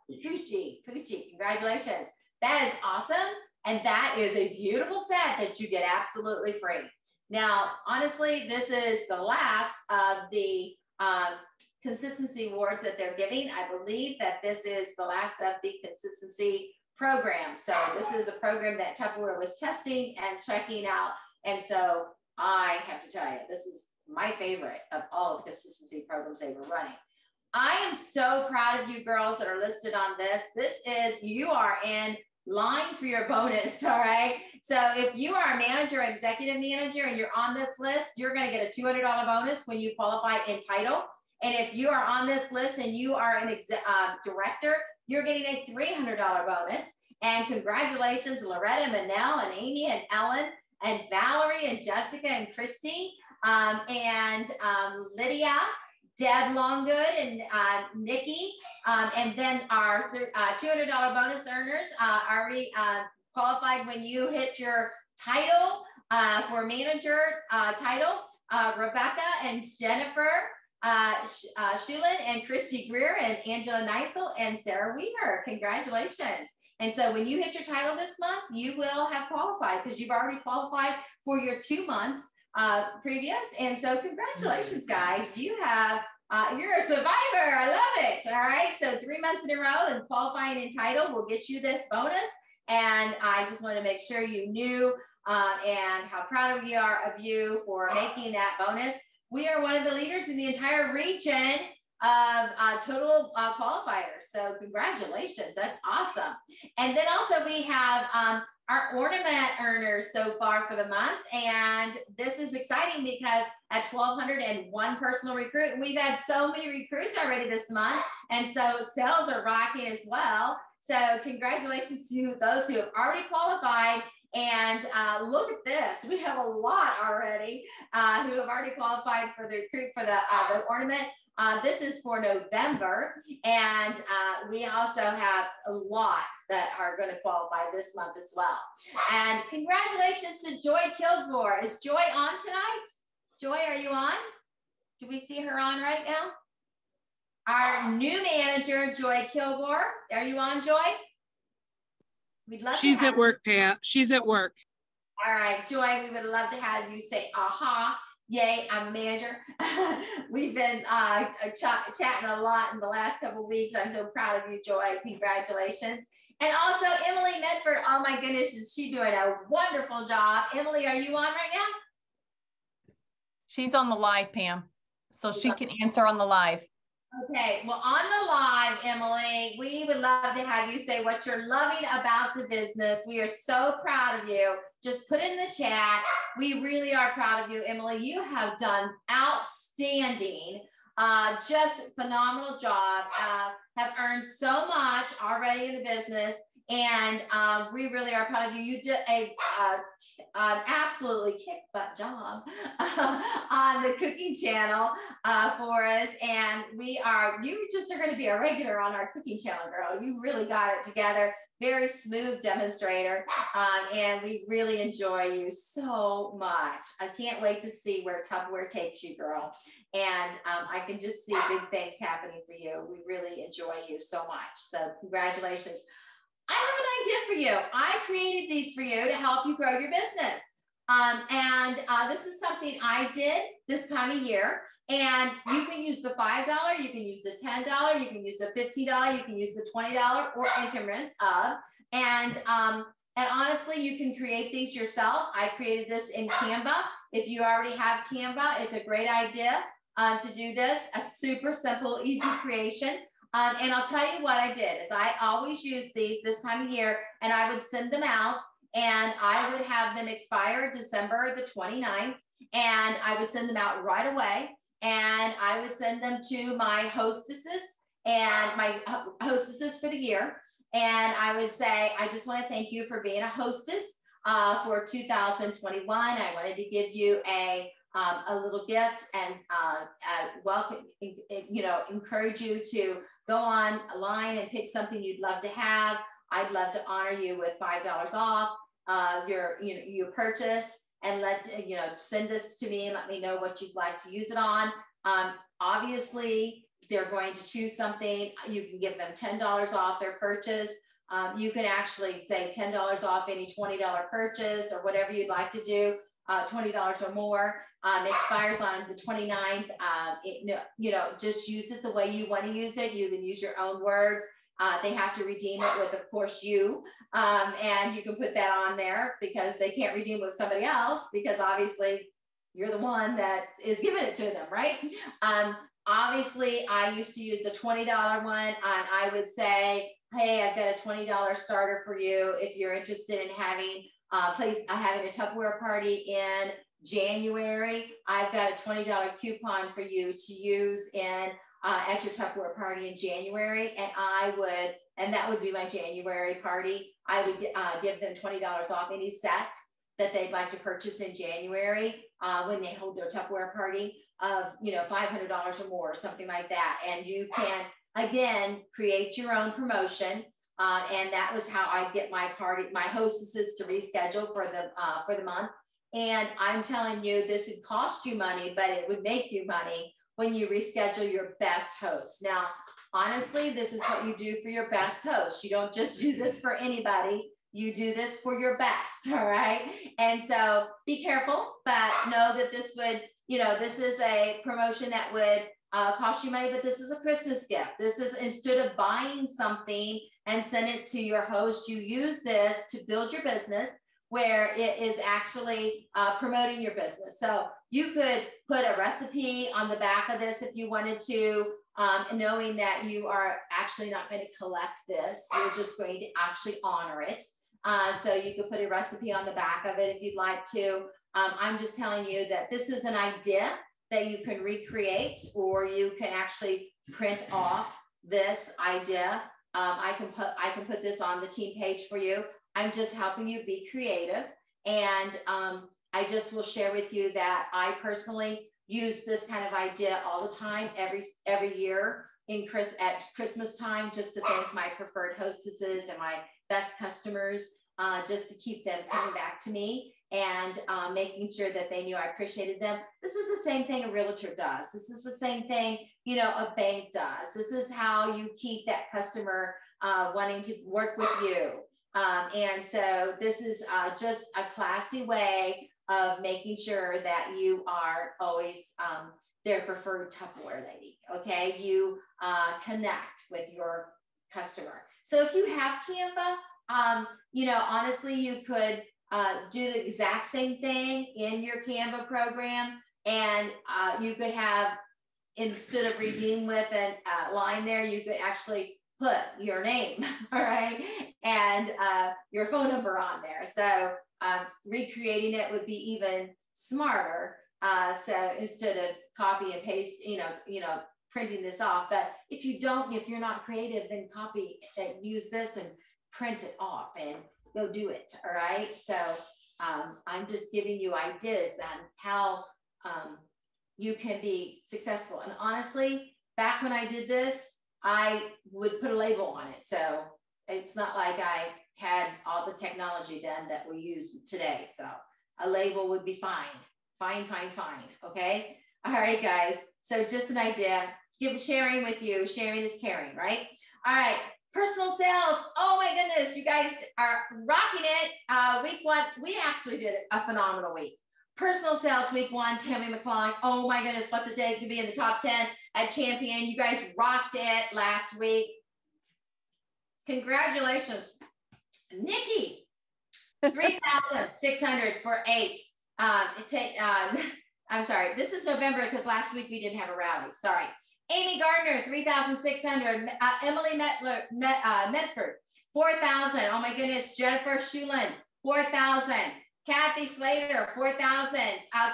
Pucci, congratulations. That is awesome. And that is a beautiful set that you get absolutely free. Now, honestly, this is the last of the consistency awards that they're giving. I believe that this is the last of the consistency program. So this is a program that Tupperware was testing and checking out. And so I have to tell you, this is my favorite of all of the consistency programs they were running. I am so proud of you girls that are listed on this. You are in line for your bonus, all right? So if you are a manager or executive manager and you're on this list, you're gonna get a $200 bonus when you qualify in title. And if you are on this list and you are an director, you're getting a $300 bonus. And congratulations, Loretta, Manel, and Amy, and Ellen, and Valerie, and Jessica, and Christy, and Lydia, Deb Longgood and Nikki. And then our $200 bonus earners already qualified when you hit your title for manager title. Rebecca and Jennifer Shulin and Christy Greer and Angela Neisel and Sarah Weaver. Congratulations. And so when you hit your title this month, you will have qualified because you've already qualified for your 2 months previous. And so congratulations, guys. You have, you're a survivor. I love it. All right. So 3 months in a row and qualifying in title will get you this bonus. And I just want to make sure you knew and how proud we are of you for making that bonus. We are one of the leaders in the entire region of total qualifiers. So congratulations. That's awesome. And then also we have our ornament earners so far for the month. And this is exciting because at 1,201 personal recruit, we've had so many recruits already this month. And so sales are rocking as well. So congratulations to those who have already qualified. And look at this, we have a lot already who have already qualified for the recruit for the ornament. This is for November, and we also have a lot that are going to qualify this month as well. And congratulations to Joy Kilgore. Is Joy on tonight? Joy, are you on? Do we see her on right now? Our new manager, Joy Kilgore. Are you on, Joy? We'd love She's to have at work, Pat. She's at work. All right, Joy, we would love to have you say, aha, yay, I'm a manager. We've been chatting a lot in the last couple of weeks. I'm so proud of you, Joy. Congratulations. And also Emily Medford. Oh my goodness, is she doing a wonderful job. Emily, are you on right now? She's on the live, Pam. So she can answer on the live. Okay, well, on the live, Emily, we would love to have you say what you're loving about the business. We are so proud of you. Just put in the chat. We really are proud of you, Emily. You have done outstanding, just phenomenal job. Have earned so much already in the business. And we really are proud of you. You did an absolutely kick-butt job on the cooking channel for us. And you just are going to be a regular on our cooking channel, girl. You really got it together. Very smooth demonstrator. And we really enjoy you so much. I can't wait to see where Tupperware takes you, girl. And I can just see big things happening for you. We really enjoy you so much. So congratulations. I have an idea for you. I created these for you to help you grow your business. This is something I did this time of year. And you can use the $5, you can use the $10, you can use the $15, you can use the $20 or increments of. And honestly, you can create these yourself. I created this in Canva. If you already have Canva, it's a great idea to do this. A super simple, easy creation. And I'll tell you what I did is I always use these this time of year, and I would send them out, and I would have them expire December the 29th, and I would send them out right away, and I would send them to my hostesses and my hostesses for the year, and I would say, I just want to thank you for being a hostess for 2021. I wanted to give you a little gift and welcome, encourage you to go online and pick something you'd love to have. I'd love to honor you with $5 off your purchase, and send this to me and let me know what you'd like to use it on. Obviously, they're going to choose something. You can give them $10 off their purchase. You can actually say $10 off any $20 purchase or whatever you'd like to do. $20 or more, expires on the 29th. Just use it the way you want to use it. You can use your own words. They have to redeem it with, of course, you. And you can put that on there because they can't redeem with somebody else because obviously you're the one that is giving it to them, right? Obviously, I used to use the $20 one, and I would say, hey, I've got a $20 starter for you if you're interested in having having a Tupperware party in January. I've got a $20 coupon for you to use at your Tupperware party in January, and that would be my January party. I would give them $20 off any set that they'd like to purchase in January when they hold their Tupperware party of, you know, $500 or more, something like that. And you can, again, create your own promotion. And that was how I get my hostesses to reschedule for the month. And I'm telling you, this would cost you money, but it would make you money when you reschedule your best host. Now, honestly, this is what you do for your best host. You don't just do this for anybody. You do this for your best, all right? And so be careful, but know that this would, you know, this is a promotion that would cost you money, but this is a Christmas gift. This is, instead of buying something and send it to your host, you use this to build your business, where it is actually promoting your business. So you could put a recipe on the back of this if you wanted to, knowing that you are actually not going to collect this. You're just going to actually honor it. So you could put a recipe on the back of it if you'd like to. I'm just telling you that this is an idea that you can recreate, or you can actually print off this idea. I can put this on the team page for you. I'm just helping you be creative. And I just will share with you that I personally use this kind of idea all the time, every year at Christmas time, just to thank my preferred hostesses and my best customers, just to keep them coming back to me and making sure that they knew I appreciated them. This is the same thing a realtor does. This is the same thing, you know, a bank does. This is how you keep that customer wanting to work with you. And so this is just a classy way of making sure that you are always their preferred Tupperware lady. Okay, you connect with your customer. So if you have Canva, you know, honestly, you could do the exact same thing in your Canva program, and you could have, instead of redeem with a line there, you could actually put your name, all right, and your phone number on there. So recreating it would be even smarter. So instead of copy and paste, you know, printing this off. But if you're not creative, then copy and use this and print it off and go do it. All right. So I'm just giving you ideas on how you can be successful. And honestly, back when I did this, I would put a label on it. So it's not like I had all the technology then that we use today. So a label would be fine. Fine. Okay. All right, guys. So just an idea, sharing with you. Sharing is caring, right? All right. Personal sales. Oh my goodness. You guys are rocking it. Week one, we actually did a phenomenal week. Personal sales week one, Tammy McClellan. Oh my goodness. What's it take to be in the top 10 at Champion? You guys rocked it last week. Congratulations. Nikki, 3,600 for 8. I'm sorry. This is November because last week we didn't have a rally. Sorry. Amy Gardner, 3,600. Emily Medford, 4,000. Oh my goodness. Jennifer Shulin, 4,000. Kathy Slater, 4,000.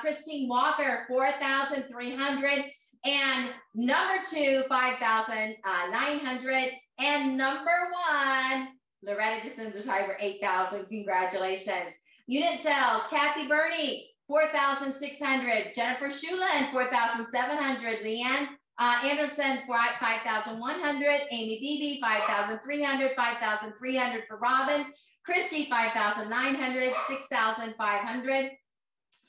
Christine Walker, 4,300. And number 2, 5,900. And number 1, Loretta DeCenzo-Tiber, 8,000. Congratulations. Unit sales, Kathy Burney, 4,600. Jennifer Shulin, 4,700. Leanne Anderson, 5,100. Amy Beebe, 5,300. 5,300 for Robin. Christy, 5,900. 6,500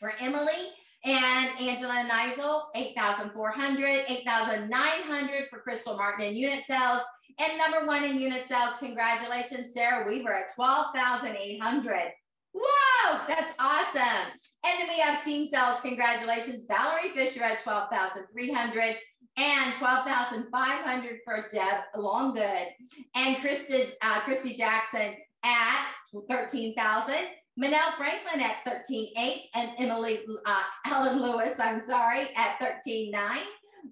for Emily. And Angela Neisel, 8,400. 8,900 for Crystal Martin in unit sales. And number 1 in unit sales, congratulations, Sarah Weaver at 12,800. Whoa, that's awesome. And then we have team sales, congratulations, Valerie Fisher at 12,300 and 12,500 for Deb Longgood. And Christy Jackson at 13,000. Manel Franklin at 13,800 and Helen Lewis, at 13,900.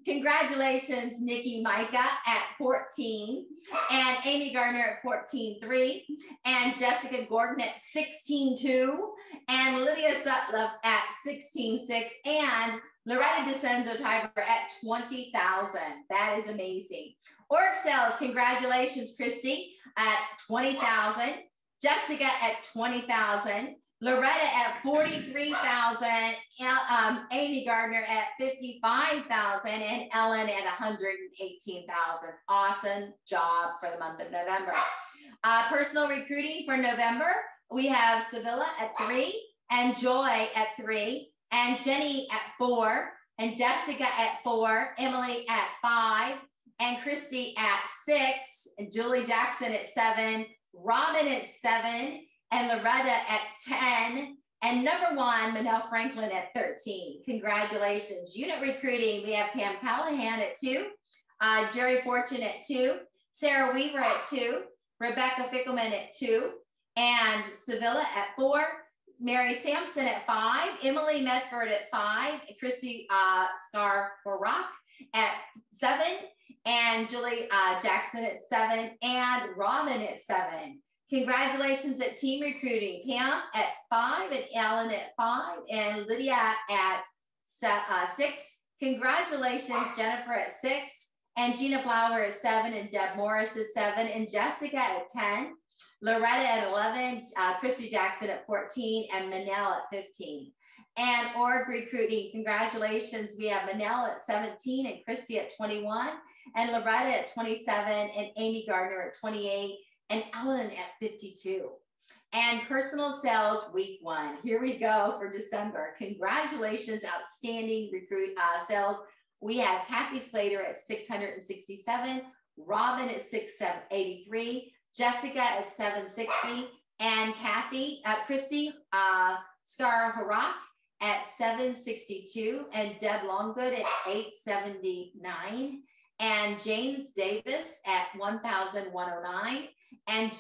Congratulations, Nikki Micah at 14 and Amy Gardner at 14,300 and Jessica Gordon at 16,200 and Lydia Sutliff at 16,600 and Loretta DeCenzo-Tiber at 20,000. That is amazing. Org sales, congratulations, Christy at 20,000. Jessica at 20,000. Loretta at 43,000, Amy Gardner at 55,000, and Ellen at 118,000. Awesome job for the month of November. Personal recruiting for November, we have Sevilla at 3, and Joy at 3, and Jenny at 4, and Jessica at 4, Emily at 5, and Christy at 6, and Julie Jackson at 7, Robin at 7, and Loretta at 10, and number 1, Manel Franklin at 13. Congratulations. Unit recruiting, we have Pam Callahan at 2, Jerry Fortune at 2, Sarah Weaver at 2, Rebecca Fickelman at 2, and Sevilla at 4, Mary Sampson at 5, Emily Medford at 5, Christy Scar-Rock at 7, and Julie Jackson at 7, and Robin at 7. Congratulations at team recruiting. Pam at 5, and Ellen at 5, and Lydia at 6. Congratulations, Jennifer at 6, and Gina Flower at 7, and Deb Morris at 7, and Jessica at 10, Loretta at 11, Christy Jackson at 14, and Manel at 15. And org recruiting, congratulations. We have Manel at 17, and Christy at 21, and Loretta at 27, and Amy Gardner at 28, and Ellen at 52. And personal sales week 1. Here we go for December. Congratulations, outstanding recruit sales. We have Kathy Slater at 667, Robin at 683, Jessica at 760, and Christy Scar-Harak at 762, and Deb Longgood at 879, and James Davis at 1,109, and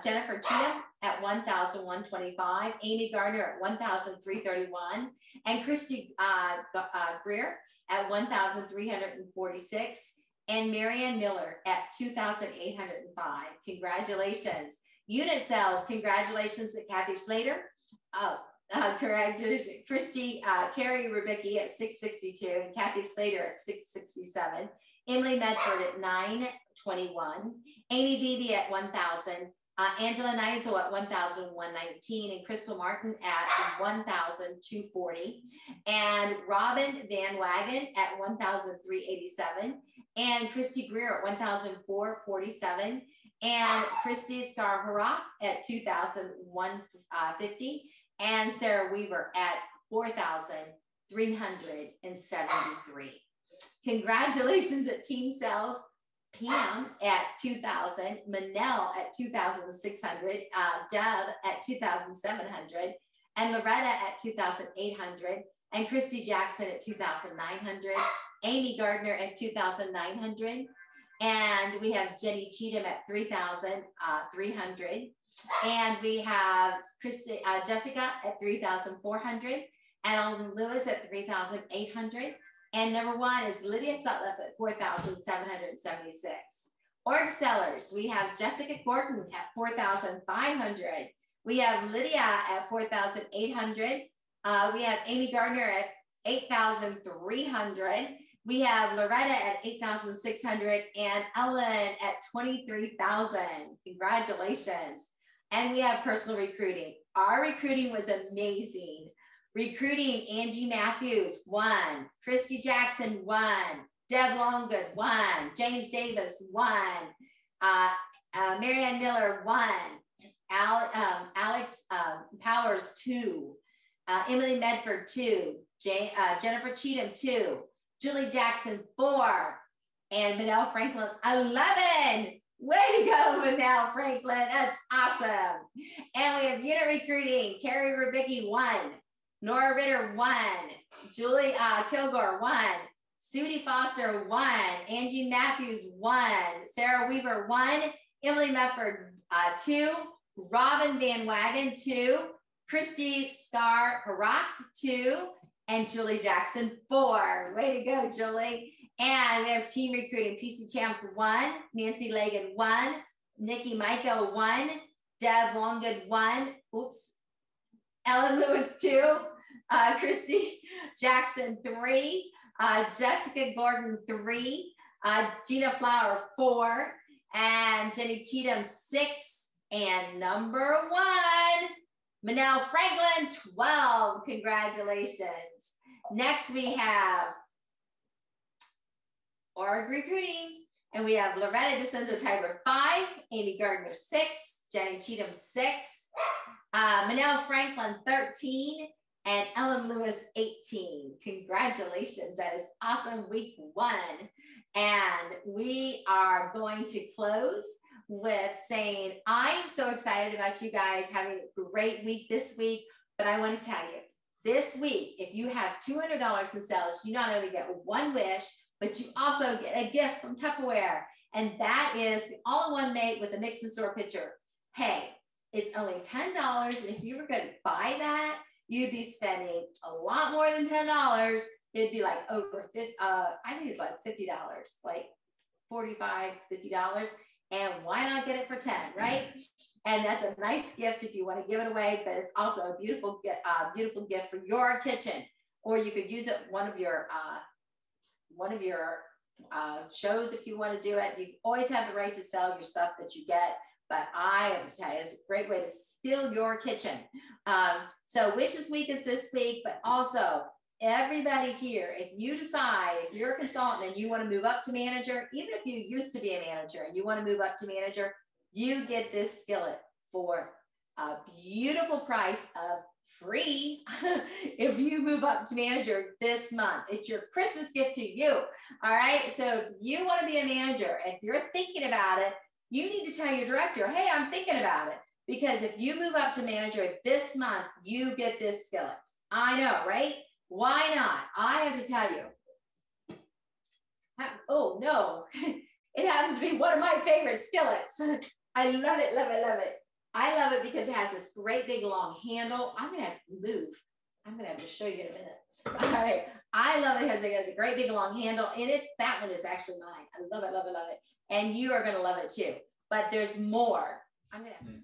Jennifer Cheatham at 1,125, Amy Gardner at 1,331, and Christy Greer at 1,346, and Marianne Miller at 2,805. Congratulations. Unit sales, congratulations at Kathy Slater. Christy Carrie Rubicki at 662, and Kathy Slater at 667, Emily Medford at 921, Amy Beebe at 1,000, Angela Nizel at 1,119, and Crystal Martin at 1,240, and Robin Van Wagen at 1,387, and Christy Greer at 1,447, and Christy Scar-Harak at 2,150, and Sarah Weaver at 4,373. Congratulations at team sales. Pam at 2,000, Manel at 2,600, Deb at 2,700, and Loretta at 2,800, and Christy Jackson at 2,900, Amy Gardner at 2,900, and we have Jenny Cheatham at 3,300, and we have Jessica at 3,400, and Ellen Lewis at 3,800. And number 1 is Lydia Sutliff at 4,776. Org sellers, we have Jessica Gordon at 4,500. We have Lydia at 4,800. We have Amy Gardner at 8,300. We have Loretta at 8,600, and Ellen at 23,000. Congratulations. And we have personal recruiting. Our recruiting was amazing. Recruiting, Angie Matthews, 1. Christy Jackson, 1. Deb Longgood, 1. James Davis, 1. Marianne Miller, 1. Alex Powers, 2. Emily Medford, 2. Jennifer Cheatham, 2. Julie Jackson, 4. And Manel Franklin, 11. Way to go, Manel Franklin. That's awesome. And we have unit recruiting, Carrie Rubicki, 1. Nora Ritter, 1. Julie Kilgore, 1. Sudie Foster, 1. Angie Matthews, 1. Sarah Weaver, 1. Emily Medford, 2. Robin Van Wagen, 2. Christy Scar-Harak, 2. And Julie Jackson, 4. Way to go, Julie. And we have team recruiting, PC Champs, 1. Nancy Lagan, 1. Nikki Michael, 1. Deb Longgood, 1. Oops. Ellen Lewis, 2. Christy Jackson, 3. Jessica Gordon, 3. Gina Flower, 4. And Jenny Cheatham, 6. And number 1, Manel Franklin, 12. Congratulations. Next, we have Org Recruiting. And we have Loretta DeCenzo Tiber 5, Amy Gardner 6, Jenny Cheatham 6, Manel Franklin 13, and Ellen Lewis 18. Congratulations. That is awesome week 1. And we are going to close with saying, I'm so excited about you guys having a great week this week, but I want to tell you, this week, if you have $200 in sales, you not only get one wish, but you also get a gift from Tupperware. And that is the all-in-one made with a mix and store pitcher. Hey, it's only $10. And if you were going to buy that, you'd be spending a lot more than $10. It'd be like over I think it's like $50, like $45, $50. And why not get it for 10, right? And that's a nice gift if you want to give it away, but it's also a beautiful gift for your kitchen. Or you could use it one of your shows if you want to do it. You always have the right to sell your stuff that you get, but I have to tell you, it's a great way to spill your kitchen. So Wishes Week is this week, but also everybody here, if you decide, if you're a consultant and you want to move up to manager, even if you used to be a manager and you want to move up to manager, you get this skillet for a beautiful price of free if you move up to manager this month. It's your Christmas gift to you. All right. So if you want to be a manager, if you're thinking about it, you need to tell your director, hey, I'm thinking about it. Because if you move up to manager this month, you get this skillet. I know, right? Why not? I have to tell you. Oh, no. It happens to be one of my favorite skillets. I love it, love it, love it. I love it because it has this great big long handle. I'm going to have to move. I'm going to have to show you in a minute. All right. I love it because it has a great big long handle. And that one is actually mine. I love it, love it, love it. And you are going to love it too. But there's more. I'm going to,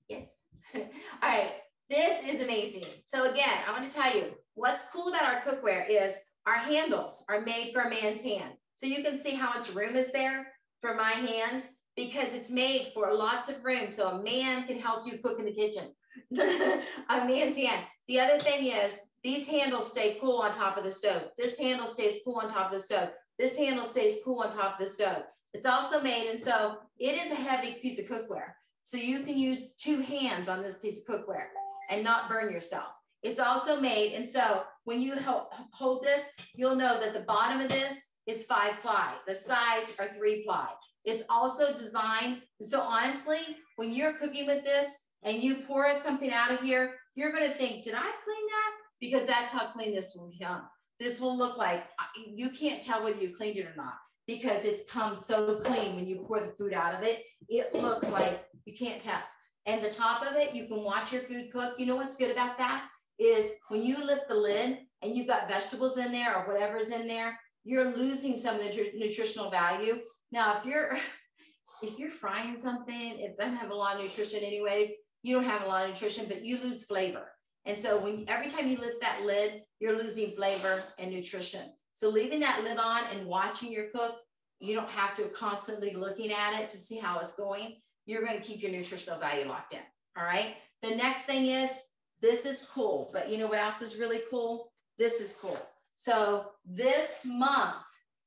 yes. All right. This is amazing. So again, I want to tell you what's cool about our cookware is our handles are made for a man's hand. So you can see how much room is there for my hand, because it's made for lots of room. So a man can help you cook in the kitchen. A man's hand. The other thing is these handles stay cool on top of the stove. This handle stays cool on top of the stove. This handle stays cool on top of the stove. It's also made, and so it is a heavy piece of cookware. So you can use 2 hands on this piece of cookware and not burn yourself. It's also made, and so when you hold this, you'll know that the bottom of this is 5-ply. The sides are 3-ply. It's also designed, so honestly, when you're cooking with this and you pour something out of here, you're going to think, did I clean that? Because that's how clean this will become. This will look like, you can't tell whether you cleaned it or not, because it comes so clean when you pour the food out of it. It looks like you can't tell. And the top of it, you can watch your food cook. You know what's good about that is when you lift the lid and you've got vegetables in there or whatever's in there, you're losing some of the nutritional value. Now, if you're frying something, it doesn't have a lot of nutrition anyways. You don't have a lot of nutrition, but you lose flavor. And so every time you lift that lid, you're losing flavor and nutrition. So leaving that lid on and watching your cook, you don't have to constantly looking at it to see how it's going. You're going to keep your nutritional value locked in. All right. The next thing is, this is cool, but you know what else is really cool? This is cool. So this month,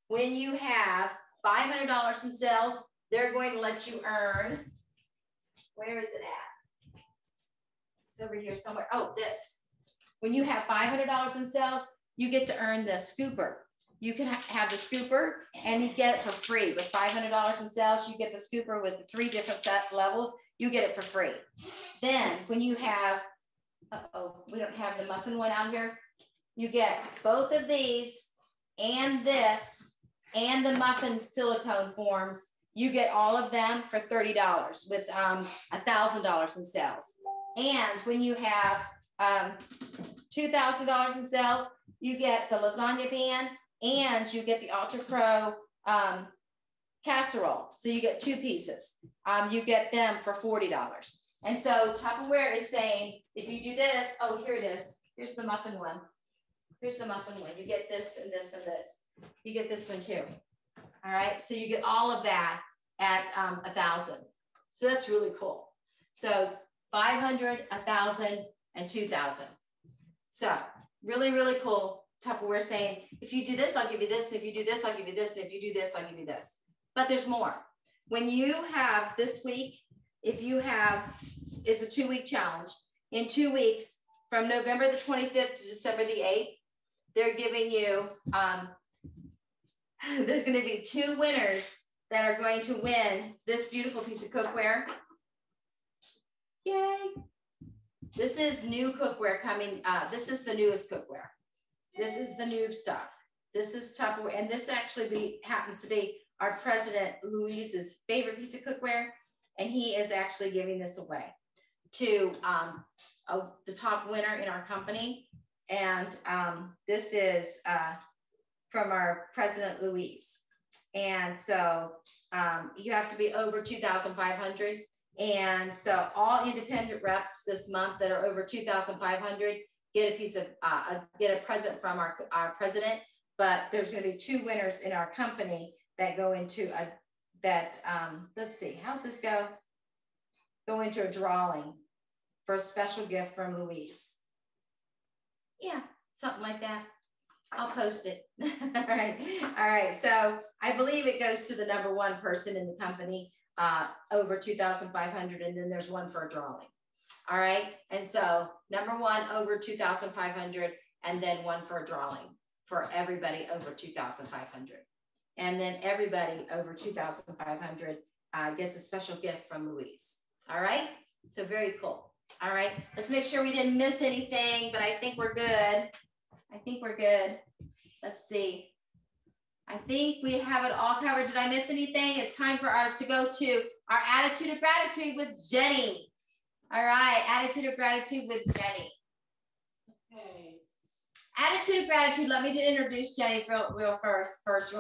when you have $500 in sales, they're going to let you earn, where is it at? It's over here somewhere. Oh, this. When you have $500 in sales, you get to earn the scooper. You can have the scooper and you get it for free. With $500 in sales, you get the scooper with the 3 different set levels. You get it for free. Then when you have, we don't have the muffin one out here. You get both of these and this and the muffin silicone forms. You get all of them for $30 with $1,000 in sales. And when you have $2,000 in sales, you get the lasagna pan and you get the Ultra Pro casserole. So you get 2 pieces. You get them for $40. And so Tupperware is saying, if you do this, oh, here it is. Here's the muffin one. Here's the muffin one. You get this and this and this. You get this one too. All right. So you get all of that at $1,000. So that's really cool. So 500, 1,000, and 2,000. So really, really cool. Tupperware saying, if you do this, I'll give you this. And if you do this, I'll give you this. And if you do this, I'll give you this. But there's more. When you have this week, if you have, it's a 2-week challenge. In 2 weeks, from November the 25th to December the 8th, they're giving you, there's going to be 2 winners that are going to win this beautiful piece of cookware. Yay. This is new cookware coming. This is the newest cookware. This is the new stuff. This is Tupperware. And this actually happens to be our president, Louise's favorite piece of cookware. And he is actually giving this away to the top winner in our company. And this is from our president, Louise. And so you have to be over 2,500. And so all independent reps this month that are over 2,500 get a piece of, get a present from our president. But there's going to be 2 winners in our company that go into let's see, how's this go? Go into a drawing for a special gift from Louise. Yeah, something like that. I'll post it. All right. So I believe it goes to the number 1 person in the company, over 2,500, and then there's one for a drawing. All right. And so number 1 over 2,500, and then one for a drawing for everybody over 2,500. And then everybody over 2,500 gets a special gift from Louise. All right. So very cool. All right. Let's make sure we didn't miss anything, but I think we're good. Let's see. I think we have it all covered. Did I miss anything? It's time for us to go to our attitude of gratitude with Jenny. All right. Attitude of gratitude with Jenny. Okay. Attitude of gratitude. Let me introduce Jenny real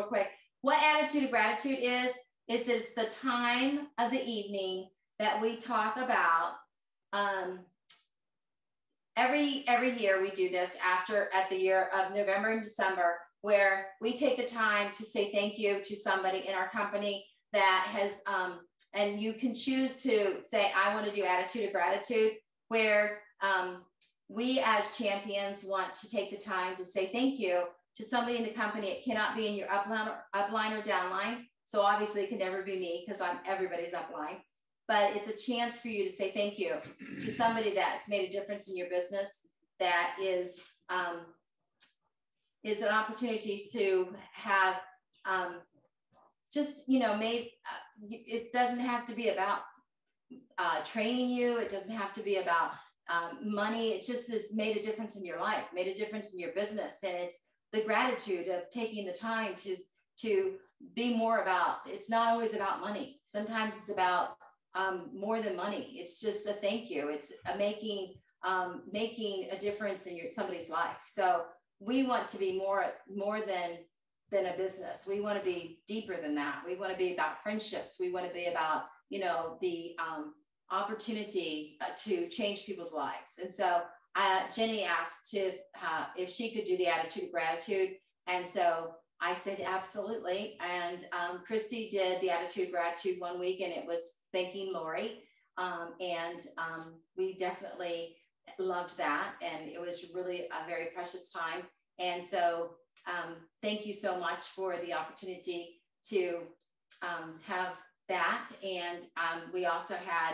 quick. What attitude of gratitude is it's the time of the evening that we talk about. Every year we do this at the year of November and December, where we take the time to say thank you to somebody in our company that has, and you can choose to say, I want to do attitude of gratitude, where we as champions want to take the time to say thank you to somebody in the company. It cannot be in your upline or downline. So obviously it can never be me because I'm everybody's upline. But it's a chance for you to say thank you to somebody that's made a difference in your business, that is an opportunity to have it doesn't have to be about training you. It doesn't have to be about money. It just has made a difference in your life, made a difference in your business. And it's the gratitude of taking the time to be more about, it's not always about money. Sometimes it's about more than money. It's just a thank you. It's making a difference in somebody's life. So we want to be more than a business. We want to be deeper than that. We want to be about friendships. We want to be about, the opportunity to change people's lives. And so Jenny asked if she could do the attitude of gratitude. And so I said, absolutely. And Christy did the attitude of gratitude one week, and it was thanking Lori. We definitely loved that. And it was really a very precious time. And so thank you so much for the opportunity to have that. And we also had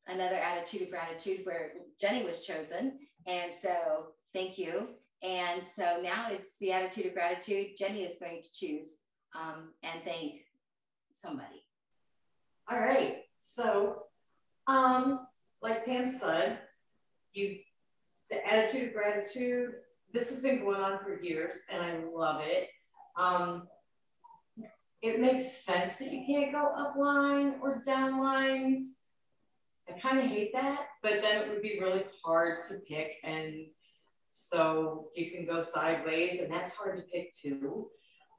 another attitude of gratitude where Jenny was chosen. And so thank you. And so now it's the attitude of gratitude. Jenny is going to choose and thank somebody. All right. So, like Pam said, the attitude of gratitude, this has been going on for years, and I love it. It makes sense that you can't go upline or downline. I kind of hate that, but then it would be really hard to pick, and so you can go sideways, and that's hard to pick too.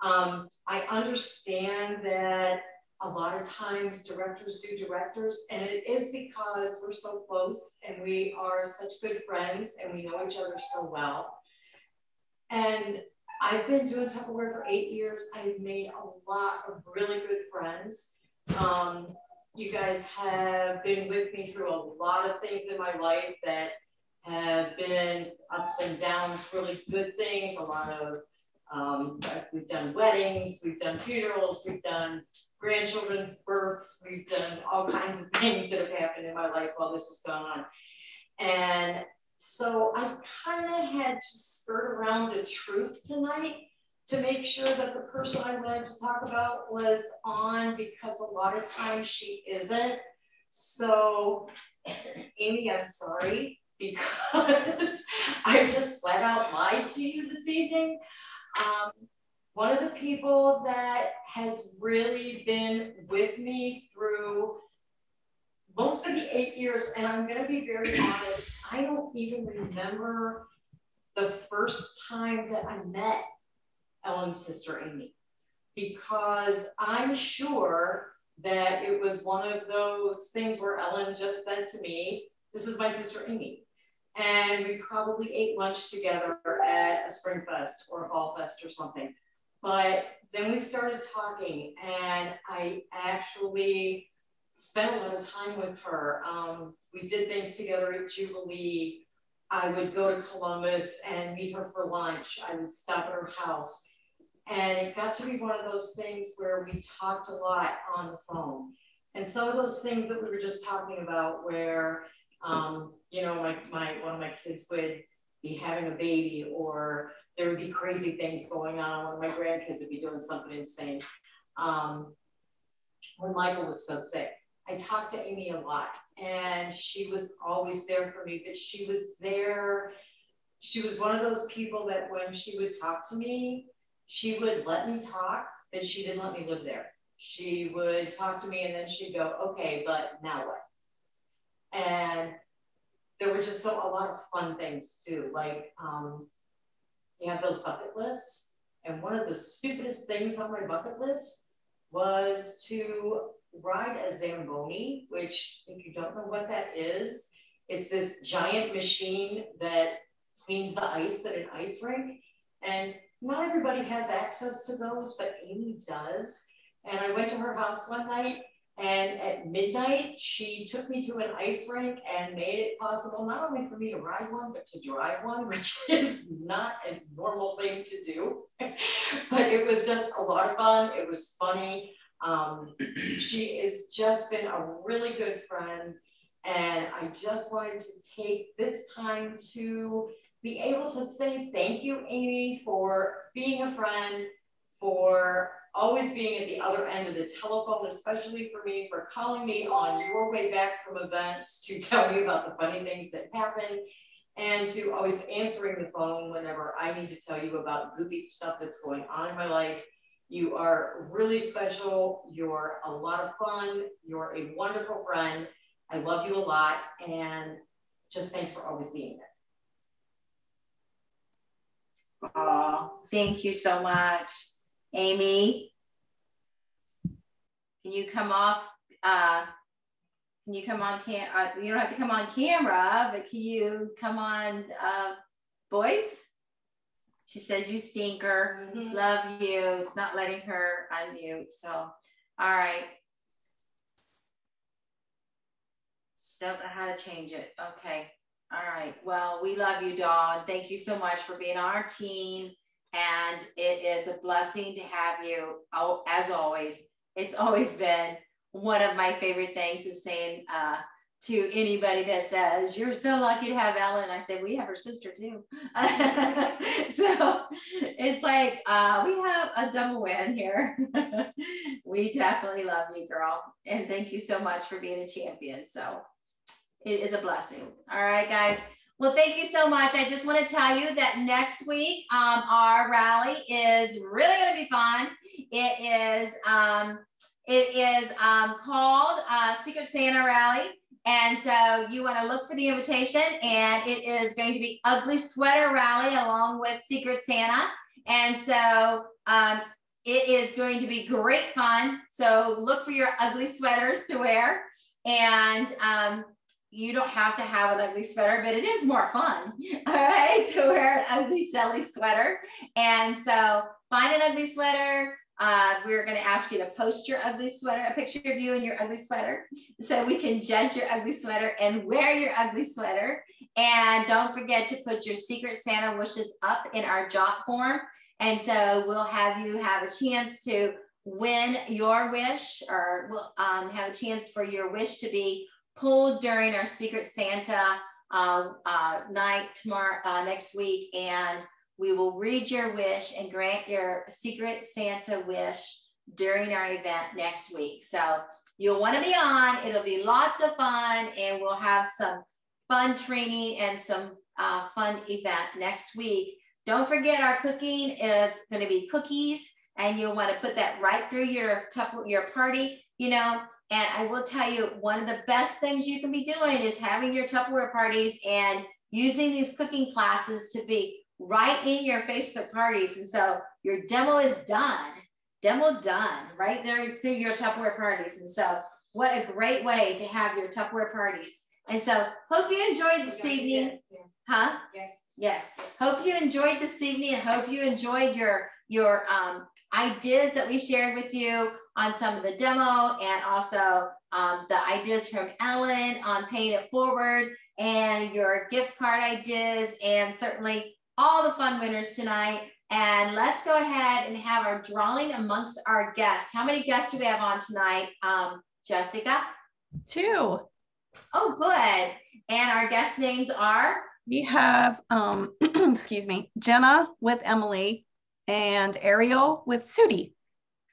I understand that a lot of times directors do directors, and it is because we're so close and we are such good friends and we know each other so well. And I've been doing Tupperware for 8 years. I've made a lot of really good friends. You guys have been with me through a lot of things in my life that have been ups and downs, really good things, a lot of, we've done weddings, we've done funerals, we've done grandchildren's births, we've done all kinds of things that have happened in my life while this has gone on. And so I kind of had to skirt around the truth tonight to make sure that the person I wanted to talk about was on, because a lot of times she isn't. So, Amy, I'm sorry, because I just flat out lied to you this evening. One of the people that has really been with me through most of the 8 years, and I'm going to be very honest, I don't even remember the first time that I met Ellen's sister Amy, because I'm sure that it was one of those things where Ellen just said to me, this is my sister Amy. And we probably ate lunch together at a spring fest or a fall fest or something. But then we started talking, and I actually spent a lot of time with her. We did things together at Jubilee. I would go to Columbus and meet her for lunch. I would stop at her house. And it got to be one of those things where we talked a lot on the phone. And some of those things that we were just talking about where, you know, one of my kids would be having a baby, or there would be crazy things going on. One of my grandkids would be doing something insane. When Michael was so sick, I talked to Amy a lot, and she was always there for me, but she was there. She was one of those people that when she would talk to me, she would let me talk, but she didn't let me live there. She would talk to me and then she'd go, okay, but now what? And there were just a lot of fun things too. Like you have those bucket lists. And one of the stupidest things on my bucket list was to ride a Zamboni, which if you don't know what that is, it's this giant machine that cleans the ice at an ice rink. And not everybody has access to those, but Amy does. And I went to her house one night, and at midnight, she took me to an ice rink and made it possible not only for me to ride one, but to drive one, which is not a normal thing to do. But it was just a lot of fun. It was funny. She has just been a really good friend. And I just wanted to take this time to be able to say thank you, Amy, for being a friend, for always being at the other end of the telephone, especially for me, for calling me on your way back from events to tell me about the funny things that happened, and to always answering the phone whenever I need to tell you about goofy stuff that's going on in my life. You are really special. You're a lot of fun. You're a wonderful friend. I love you a lot, and just thanks for always being there. Oh, thank you so much. Amy, can you come off, can you come on you don't have to come on camera, but can you come on voice? She says, you stinker, love you. It's not letting her unmute, so, all right. Don't know how to change it, okay. All right, well, we love you, Dawn. Thank you so much for being on our team. And it is a blessing to have you. Oh, as always, it's always been one of my favorite things is saying to anybody that says, you're so lucky to have Ellen. I say, we have her sister too. So it's like, we have a double win here. We definitely love you, girl. And thank you so much for being a champion. So it is a blessing. All right, guys. Well, thank you so much. I just want to tell you that next week, our rally is really going to be fun. It is called Secret Santa Rally. And so you want to look for the invitation, and it is going to be Ugly Sweater Rally along with Secret Santa. And so it is going to be great fun. So look for your ugly sweaters to wear. And you don't have to have an ugly sweater, but it is more fun, all right, to wear an ugly, silly sweater. And so find an ugly sweater, we're going to ask you to post your ugly sweater, a picture of you in your ugly sweater, so we can judge your ugly sweater and wear your ugly sweater. And don't forget to put your Secret Santa wishes up in our jot form. And so we'll have you have a chance to win your wish, or we'll have a chance for your wish to be pulled during our Secret Santa night tomorrow, next week. And we will read your wish and grant your Secret Santa wish during our event next week. So you'll want to be on. It'll be lots of fun, and we'll have some fun training and some fun event next week. Don't forget our cooking. It's going to be cookies, and you'll want to put that right through your party, you know. And I will tell you, one of the best things you can be doing is having your Tupperware parties and using these cooking classes to be right in your Facebook parties. And so your demo is done, right there through your Tupperware parties. And so what a great way to have your Tupperware parties. And so hope you enjoyed this evening. Yes. Huh? Yes. Yes. Hope you enjoyed this evening, and hope you enjoyed your ideas that we shared with you on some of the demo, and also the ideas from Ellen on paying it forward, and your gift card ideas, and certainly all the fun winners tonight. And let's go ahead and have our drawing amongst our guests. How many guests do we have on tonight, Jessica? 2. Oh, good. And our guest names are? We have, excuse me, Jenna with Emily and Ariel with Sudi.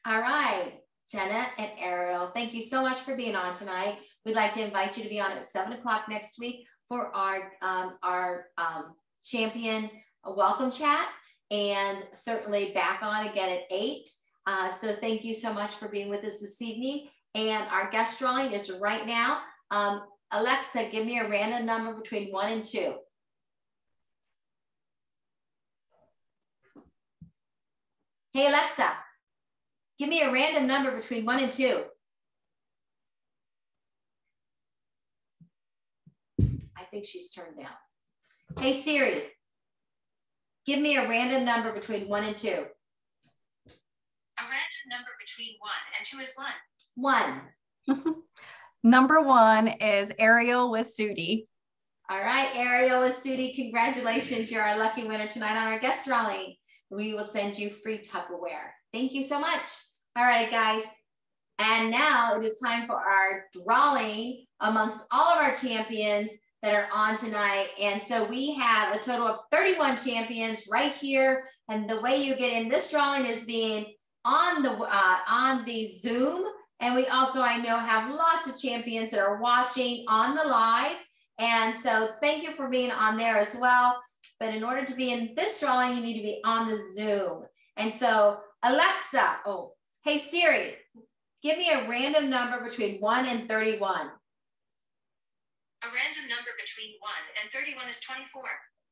All right, Jenna and Ariel, thank you so much for being on tonight. We'd like to invite you to be on at 7 o'clock next week for our champion welcome chat, and certainly back on again at 8. So thank you so much for being with us this evening. And our guest drawing is right now. Alexa, give me a random number between 1 and 2. Hey, Alexa, give me a random number between 1 and 2. I think she's turned down. Hey, Siri, give me a random number between 1 and 2. A random number between 1 and 2 is 1. 1. Number 1 is Ariel with Sudi. All right, Ariel with Sudi, congratulations. You're our lucky winner tonight on our guest drawing. We will send you free Tupperware. Thank you so much. All right, guys. And now it is time for our drawing amongst all of our champions that are on tonight. And so we have a total of 31 champions right here. And the way you get in this drawing is being on the Zoom. And we also, I know, have lots of champions that are watching on the live. And so thank you for being on there as well. But in order to be in this drawing, you need to be on the Zoom. And so Alexa, hey Siri, give me a random number between 1 and 31. A random number between 1 and 31 is 24.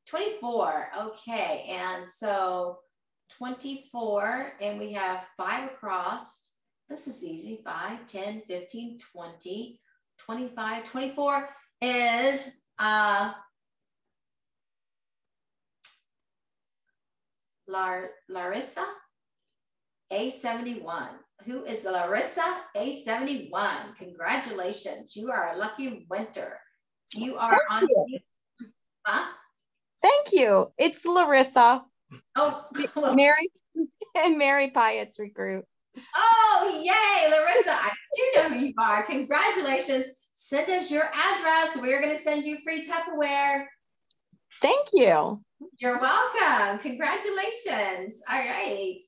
24, okay. And so 24, and we have 5 across. This is easy, 5, 10, 15, 20, 25, 24 is Larissa A71. Who is Larissa A71? Congratulations. You are a lucky winner. You are on. Huh? Thank you. It's Larissa. Oh, Mary Pyatt's recruit. Oh, yay, Larissa. I do know who you are. Congratulations. Send us your address. We're going to send you free Tupperware. Thank you. You're welcome. Congratulations. All right.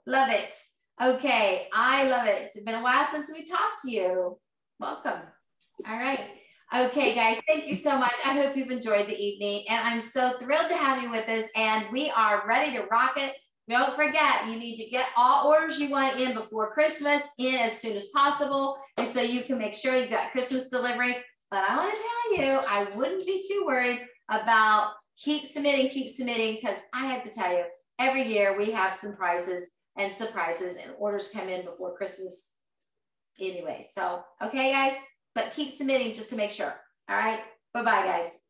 Love it. Okay. I love it. It's been a while since we talked to you. Welcome. All right. Okay, guys. Thank you so much. I hope you've enjoyed the evening, and I'm so thrilled to have you with us, and we are ready to rock it. Don't forget, you need to get all orders you want in before Christmas in as soon as possible, and so you can make sure you got Christmas delivery. But I want to tell you, I wouldn't be too worried about keep submitting, because I have to tell you, every year we have some prizes and surprises, and orders come in before Christmas anyway. So, okay, guys, but keep submitting just to make sure. All right, bye-bye, guys.